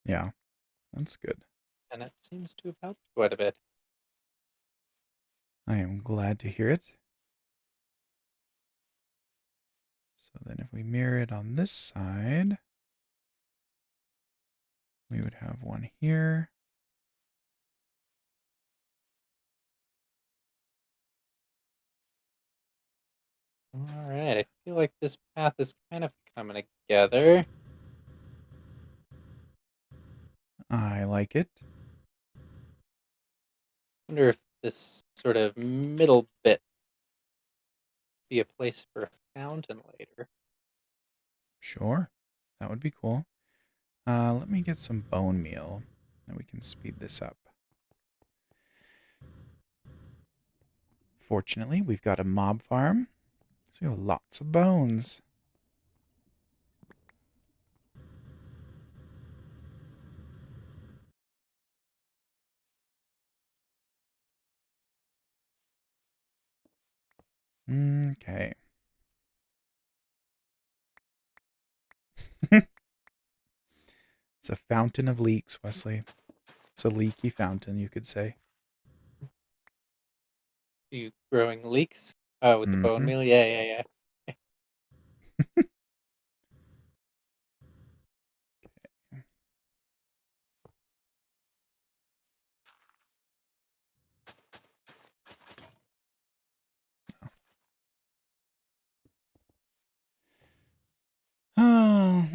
Yeah, that's good. and it seems to have helped quite a bit. I am glad to hear it. So then if we mirror it on this side, we would have one here. All right, I feel like this path is kind of coming together. I like it. Wonder if this sort of middle bit be a place for a fountain later. Sure. That would be cool. Let me get some bone meal, and we can speed this up. Fortunately, we've got a mob farm, so we have lots of bones. Okay. It's a fountain of leaks, Wesley. It's a leaky fountain, you could say. Are you growing leeks? Oh, with the bone Mm-hmm. meal? Yeah. Oh.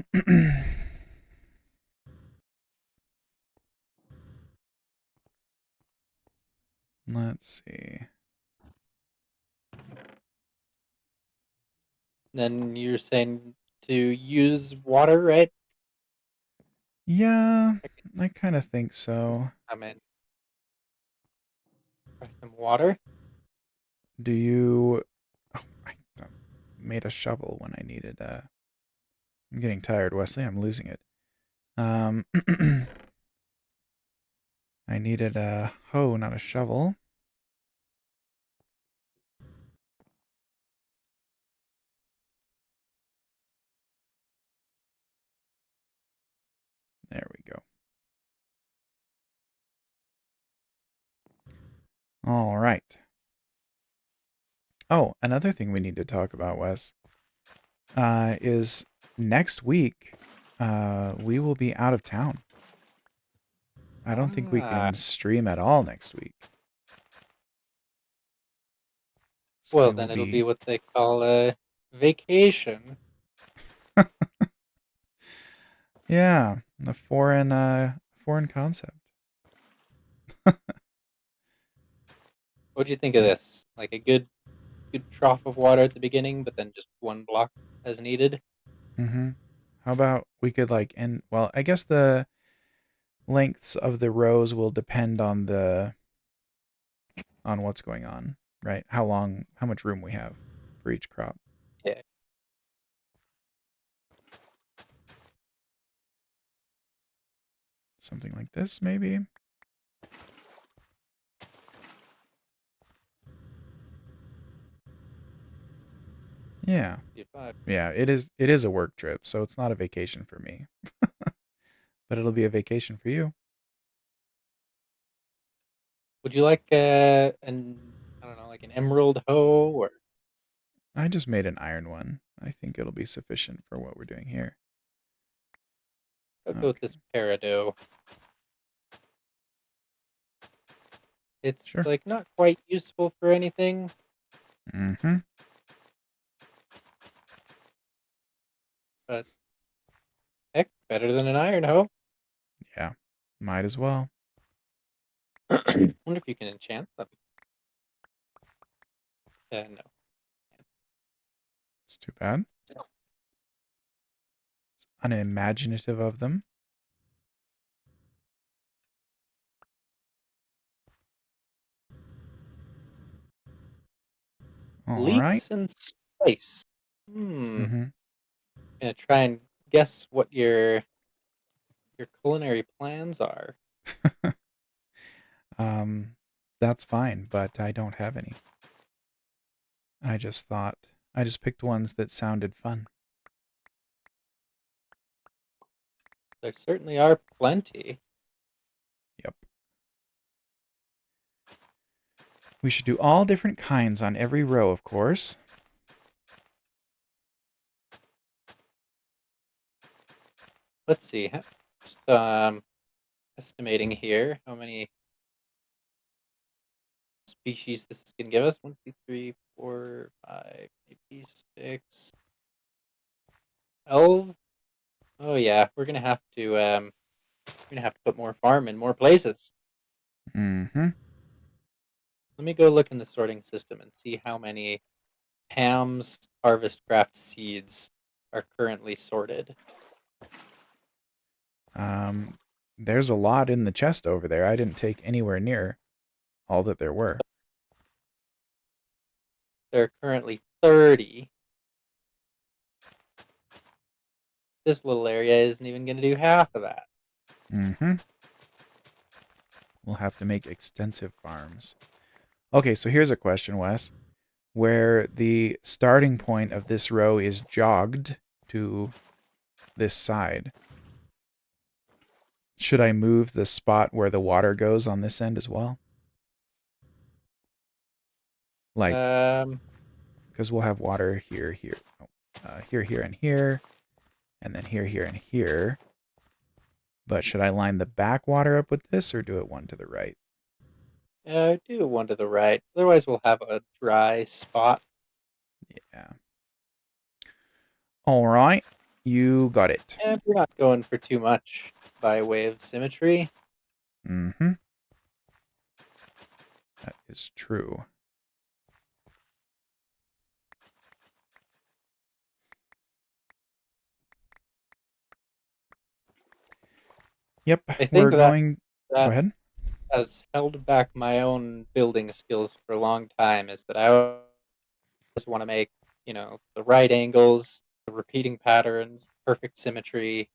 Let's see. Then you're saying to use water, right? Yeah, I can I kind of think so. come in for some water. Do you... Oh, I made a shovel when I needed... I'm getting tired, Wesley. I'm losing it. Um, I needed a hoe, not a shovel. There we go. All right. Oh, another thing we need to talk about, Wes, is next week we will be out of town. I don't think we Ah, can stream at all next week. So well, we will then it'll be be... what they call a vacation. Yeah, a foreign concept. What do you think of this? Like a good trough of water at the beginning, but then just one block as needed. Mm-hmm. How about we could like end... Well, I guess the lengths of the rows will depend on what's going on, right? How much room we have for each crop. Yeah. Something like this, maybe. Yeah. If Yeah, it is a work trip, so it's not a vacation for me. But it'll be a vacation for you. would you like an I don't know, like an emerald hoe, or I just made an iron one. I think it'll be sufficient for what we're doing here. I'll go with Okay. this peridot. It's Sure. like not quite useful for anything, Mm-hmm. but heck, better than an iron hoe. Yeah. Might as well. Wonder if you can enchant them. No. It's too bad. Unimaginative of them. All right. Leaks in space. Hmm. Mm-hmm. Gonna try and guess what your culinary plans are. Um, that's fine, but I don't have any. I just picked ones that sounded fun. There certainly are plenty. Yep. We should do all different kinds on every row, of course. Let's see. Just estimating here how many species this is gonna give us. One, two, three, four, five, maybe six, 12. Oh yeah, we're gonna have to put more farm in more places. Mm-hmm. Let me go look in the sorting system and see how many Ham's Harvest Craft seeds are currently sorted. Um, there's a lot in the chest over there. I didn't take anywhere near all that there were. There are currently 30. This little area isn't even going to do half of that. Mm-hmm. We'll have to make extensive farms. Okay, so here's a question, Wes. Where the starting point of this row is jogged to this side, should I move the spot where the water goes on this end as well? Like, Um, because we'll have water here, here, here, here, and then here, here, and here. But should I line the back water up with this or do it one to the right? do one to the right. Otherwise, we'll have a dry spot. Yeah. All right. You got it. And we're not going for too much by way of symmetry. Mm-hmm. That is true. Yep, I we're think going. Go that ahead. has held back my own building skills for a long time. Is that I always want to make, the right angles, the repeating patterns, perfect symmetry.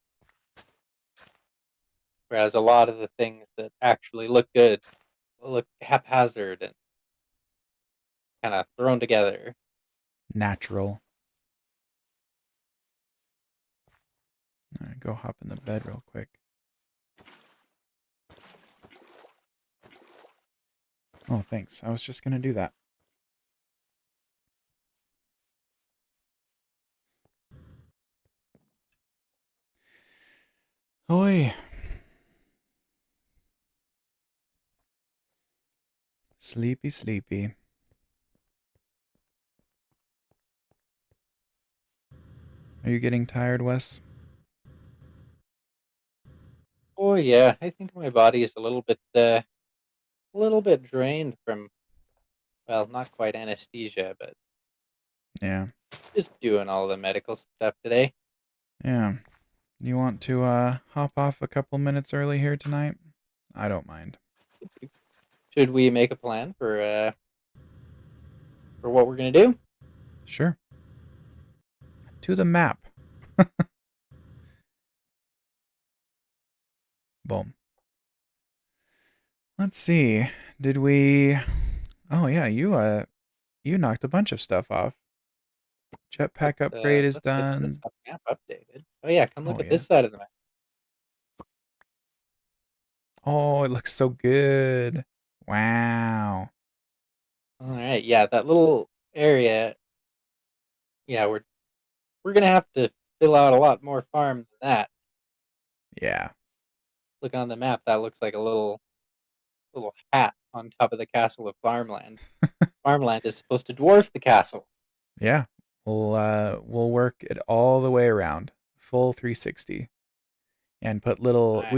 Whereas a lot of the things that actually look good look haphazard and kind of thrown together. Natural. All right, go hop in the bed real quick. Oh, thanks. I was just going to do that. Oi. Sleepy, sleepy. Are you getting tired, Wes? Oh yeah, I think my body is a little bit drained from, well, not quite anesthesia, but Yeah. just doing all the medical stuff today. Yeah. You want to hop off a couple minutes early here tonight? I don't mind. Should we make a plan for what we're gonna do? Sure. To the map. Boom. Let's see. Did we Oh yeah, you knocked a bunch of stuff off. Jetpack upgrade is Let's get this done. map updated. Oh yeah, come look Oh at yeah. this side of the map. Oh, it looks so good. Wow. All right, yeah, that little area. Yeah, we're gonna have to fill out a lot more farm than that. Yeah. Look on the map. That looks like a little hat on top of the castle of farmland. Farmland is supposed to dwarf the castle. Yeah. We'll work it all the way around. Full 360. And put little Alright.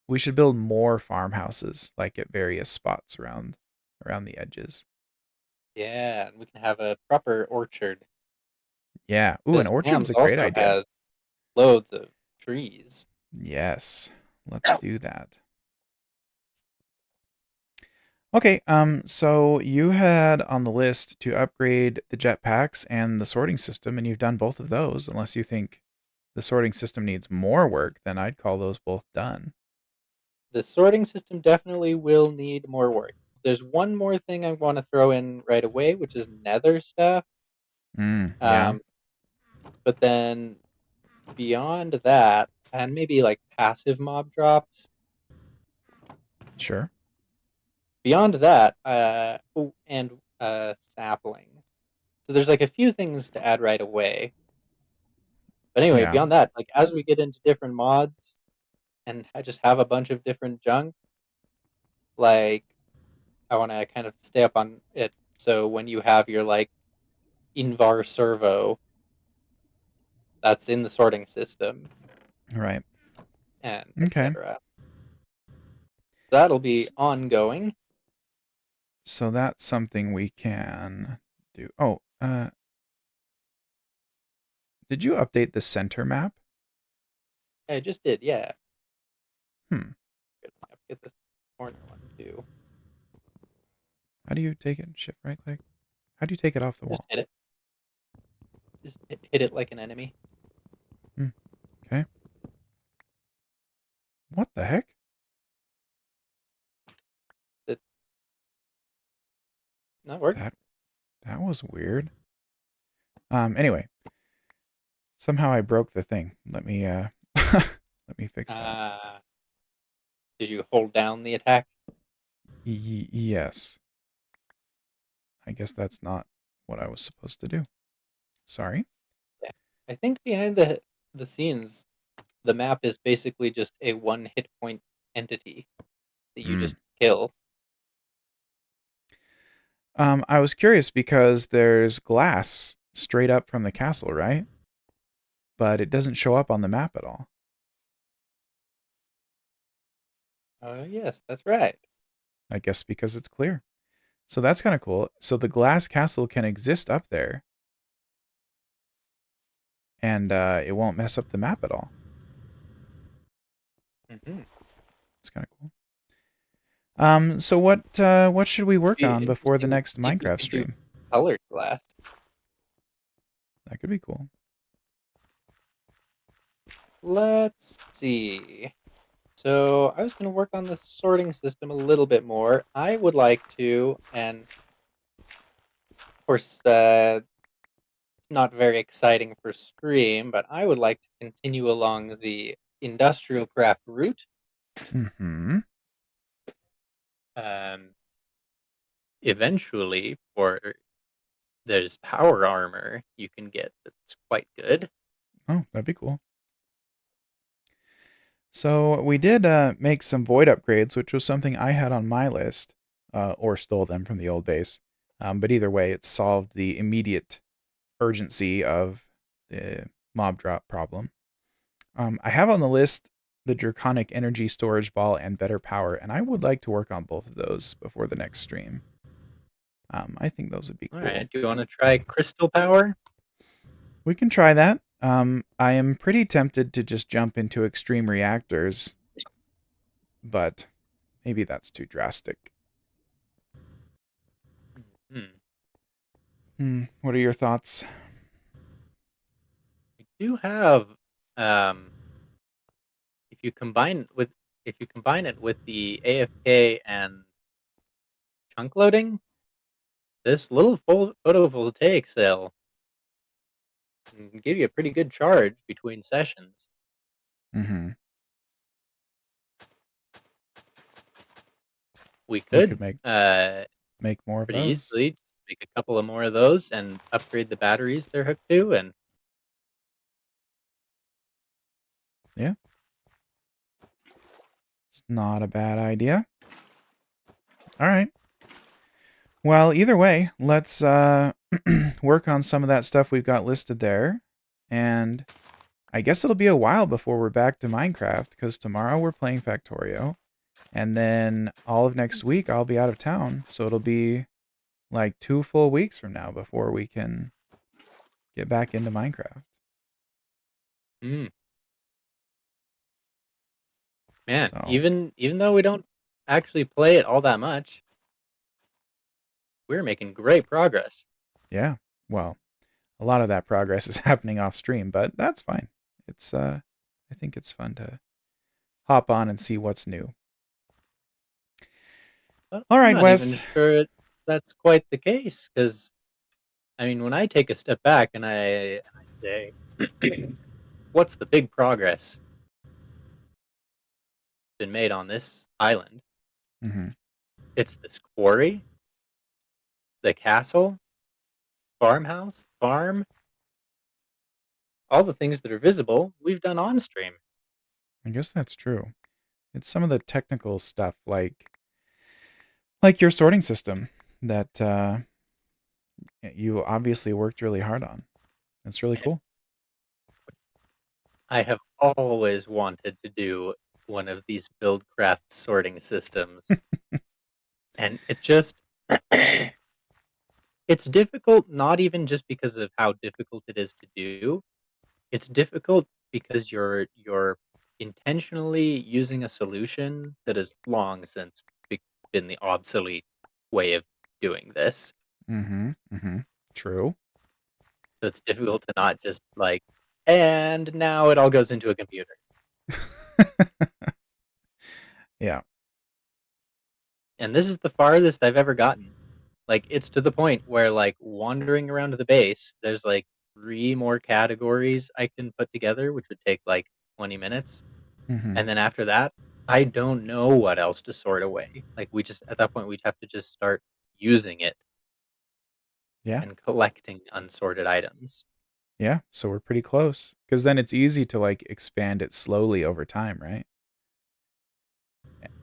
we should build more farmhouses like at various spots around the edges. Yeah, and we can have a proper orchard Yeah. Ooh, an because orchard's Hams a great also idea. has loads of trees. Yes. Let's do that. Okay, so you had on the list to upgrade the jetpacks and the sorting system, and you've done both of those. Unless you think the sorting system needs more work, then I'd call those both done. The sorting system definitely will need more work. There's one more thing I want to throw in right away, which is nether stuff. Yeah, Um, but then beyond that, and maybe like passive mob drops. sure. Beyond that, and saplings. So there's like a few things to add right away. But anyway, Yeah, beyond that, like as we get into different mods and I just have a bunch of different junk, like I want to kind of stay up on it. So when you have your like Invar servo, that's in the sorting system, right. and Okay. etc. So that'll be S- ongoing. So that's something we can do. Oh, did you update the center map? I just did, yeah. Hmm. Get this corner one too. How do you take it? Shift right click. How do you take it off the Just wall? hit it. Just hit it like an enemy. Hmm. Okay. What the heck? Did not work. That that was weird. Anyway, somehow I broke the thing. Let me let me fix that. Uh, did you hold down the attack? Yes. I guess that's not what I was supposed to do. Sorry. Yeah. I think behind the scenes, the map is basically just a one hit point entity that you Hmm. just kill. I was curious because there's glass straight up from the castle, right? But it doesn't show up on the map at all. Yes, that's right. I guess because it's clear. So that's kind of cool. So the glass castle can exist up there, and it won't mess up the map at all. Mm-hmm. It's kind of cool. So what should we work Be on before the interesting to next see if you Minecraft can do stream? colored glass. That could be cool. Let's see. So I was going to work on the sorting system a little bit more. I would like to, and of course, not very exciting for stream, but I would like to continue along the industrial craft route. Mm-hmm. Um, Eventually, for there's power armor you can get that's quite good. Oh, that'd be cool. So we did make some void upgrades, which was something I had on my list, or stole them from the old base. But either way, it solved the immediate urgency of the mob drop problem. I have on the list the Draconic Energy Storage Ball and Better Power, and I would like to work on both of those before the next stream. I think those would be All cool. right, do you want to try crystal power? We can try that. I am pretty tempted to just jump into extreme reactors, but maybe that's too drastic. Hmm. What are your thoughts? We do have um, if you combine with if you combine it with the AFK and chunk loading, this little photovoltaic cell can give you a pretty good charge between sessions. Mm-hmm. We We could could make more of pretty those. easily just make a couple of more of those and upgrade the batteries they're hooked to, and Yeah, it's not a bad idea. All right. Well, either way, let's work on some of that stuff we've got listed there. And I guess it'll be a while before we're back to Minecraft because tomorrow we're playing Factorio. And then all of next week I'll be out of town. So it'll be like 2 full weeks from now before we can get back into Minecraft. mm, man, So, even though we don't actually play it all that much, we're making great progress. Yeah. Well, a lot of that progress is happening off stream, but that's fine. It's I think it's fun to hop on and see what's new. Well, All I'm right, not even Wes. sure that's quite the case because I mean, when I take a step back and I say, what's the big progress been made on this island? Mm-hmm. It's this quarry, the castle, farmhouse, farm, all the things that are visible, we've done on stream. I guess that's true. It's some of the technical stuff like your sorting system that you obviously worked really hard on. It's really And cool. I have always wanted to do one of these build craft sorting systems. And it just it's difficult not even just because of how difficult it is to do. It's difficult because you're intentionally using a solution that has long since been the obsolete way of doing this. Mm-hmm. Mm-hmm. True. So it's difficult to not just like, and now it all goes into a computer. Yeah. And this is the farthest I've ever gotten. Like it's to the point where like wandering around the base, there's like three more categories I can put together, which would take like 20 minutes. Mm-hmm. And then after that, I don't know what else to sort away. Like we just at that point we'd have to just start using it Yeah. and collecting unsorted items. Yeah. So we're pretty close. Because then it's easy to like expand it slowly over time, right?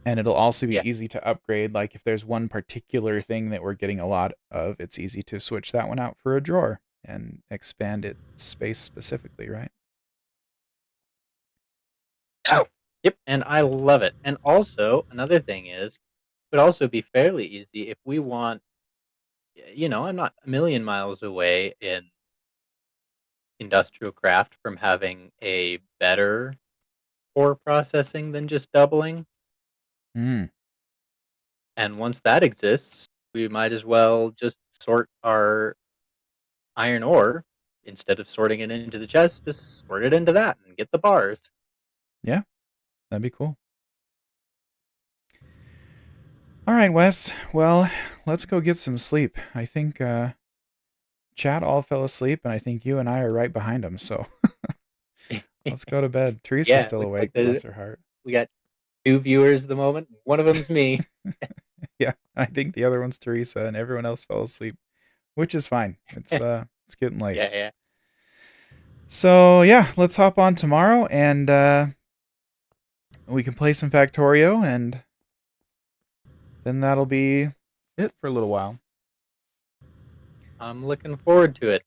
And it'll also Yeah. be easy to upgrade. Like if there's one particular thing that we're getting a lot of, it's easy to switch that one out for a drawer and expand its space specifically, right? Oh. Yep, and I love it. And also another thing is it would also be fairly easy if we want I'm not a million miles away in industrial craft from having a better ore processing than just doubling. Mm. And once that exists, we might as well just sort our iron ore instead of sorting it into the chest, just sort it into that and get the bars. Yeah. That'd be cool. All right, Wes. Well, let's go get some sleep. I think Chad all fell asleep, and I think you and I are right behind him. So let's go to bed. Teresa's Yeah, it still looks like awake, bless her heart. we got two viewers at the moment. One of them's me. Yeah, I think the other one's Teresa, and everyone else fell asleep, which is fine. It's getting late. Yeah, yeah. So yeah, let's hop on tomorrow, and we can play some Factorio, and then that'll be it for a little while. I'm looking forward to it.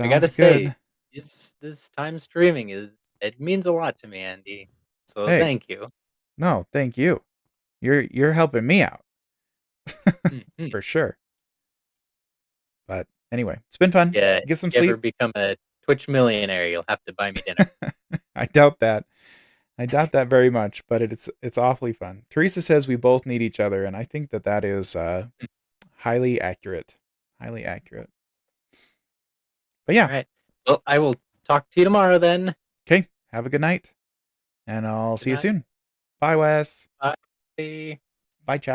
I gotta Sounds say, good. this time streaming it means a lot to me, Andy. So Hey, thank you. no, thank you. You're helping me out Mhm. for sure. But anyway, it's been fun. Yeah, Get some if you ever sleep. become a Twitch millionaire, you'll have to buy me dinner. I doubt that. I doubt that very much, but it's awfully fun. Teresa says we both need each other, and I think that is highly accurate. Highly accurate. But All yeah, right. Well, I will talk to you tomorrow then. okay. Have a good night, and I'll Good see you night. soon. Bye, Wes. Bye. Bye, Chad.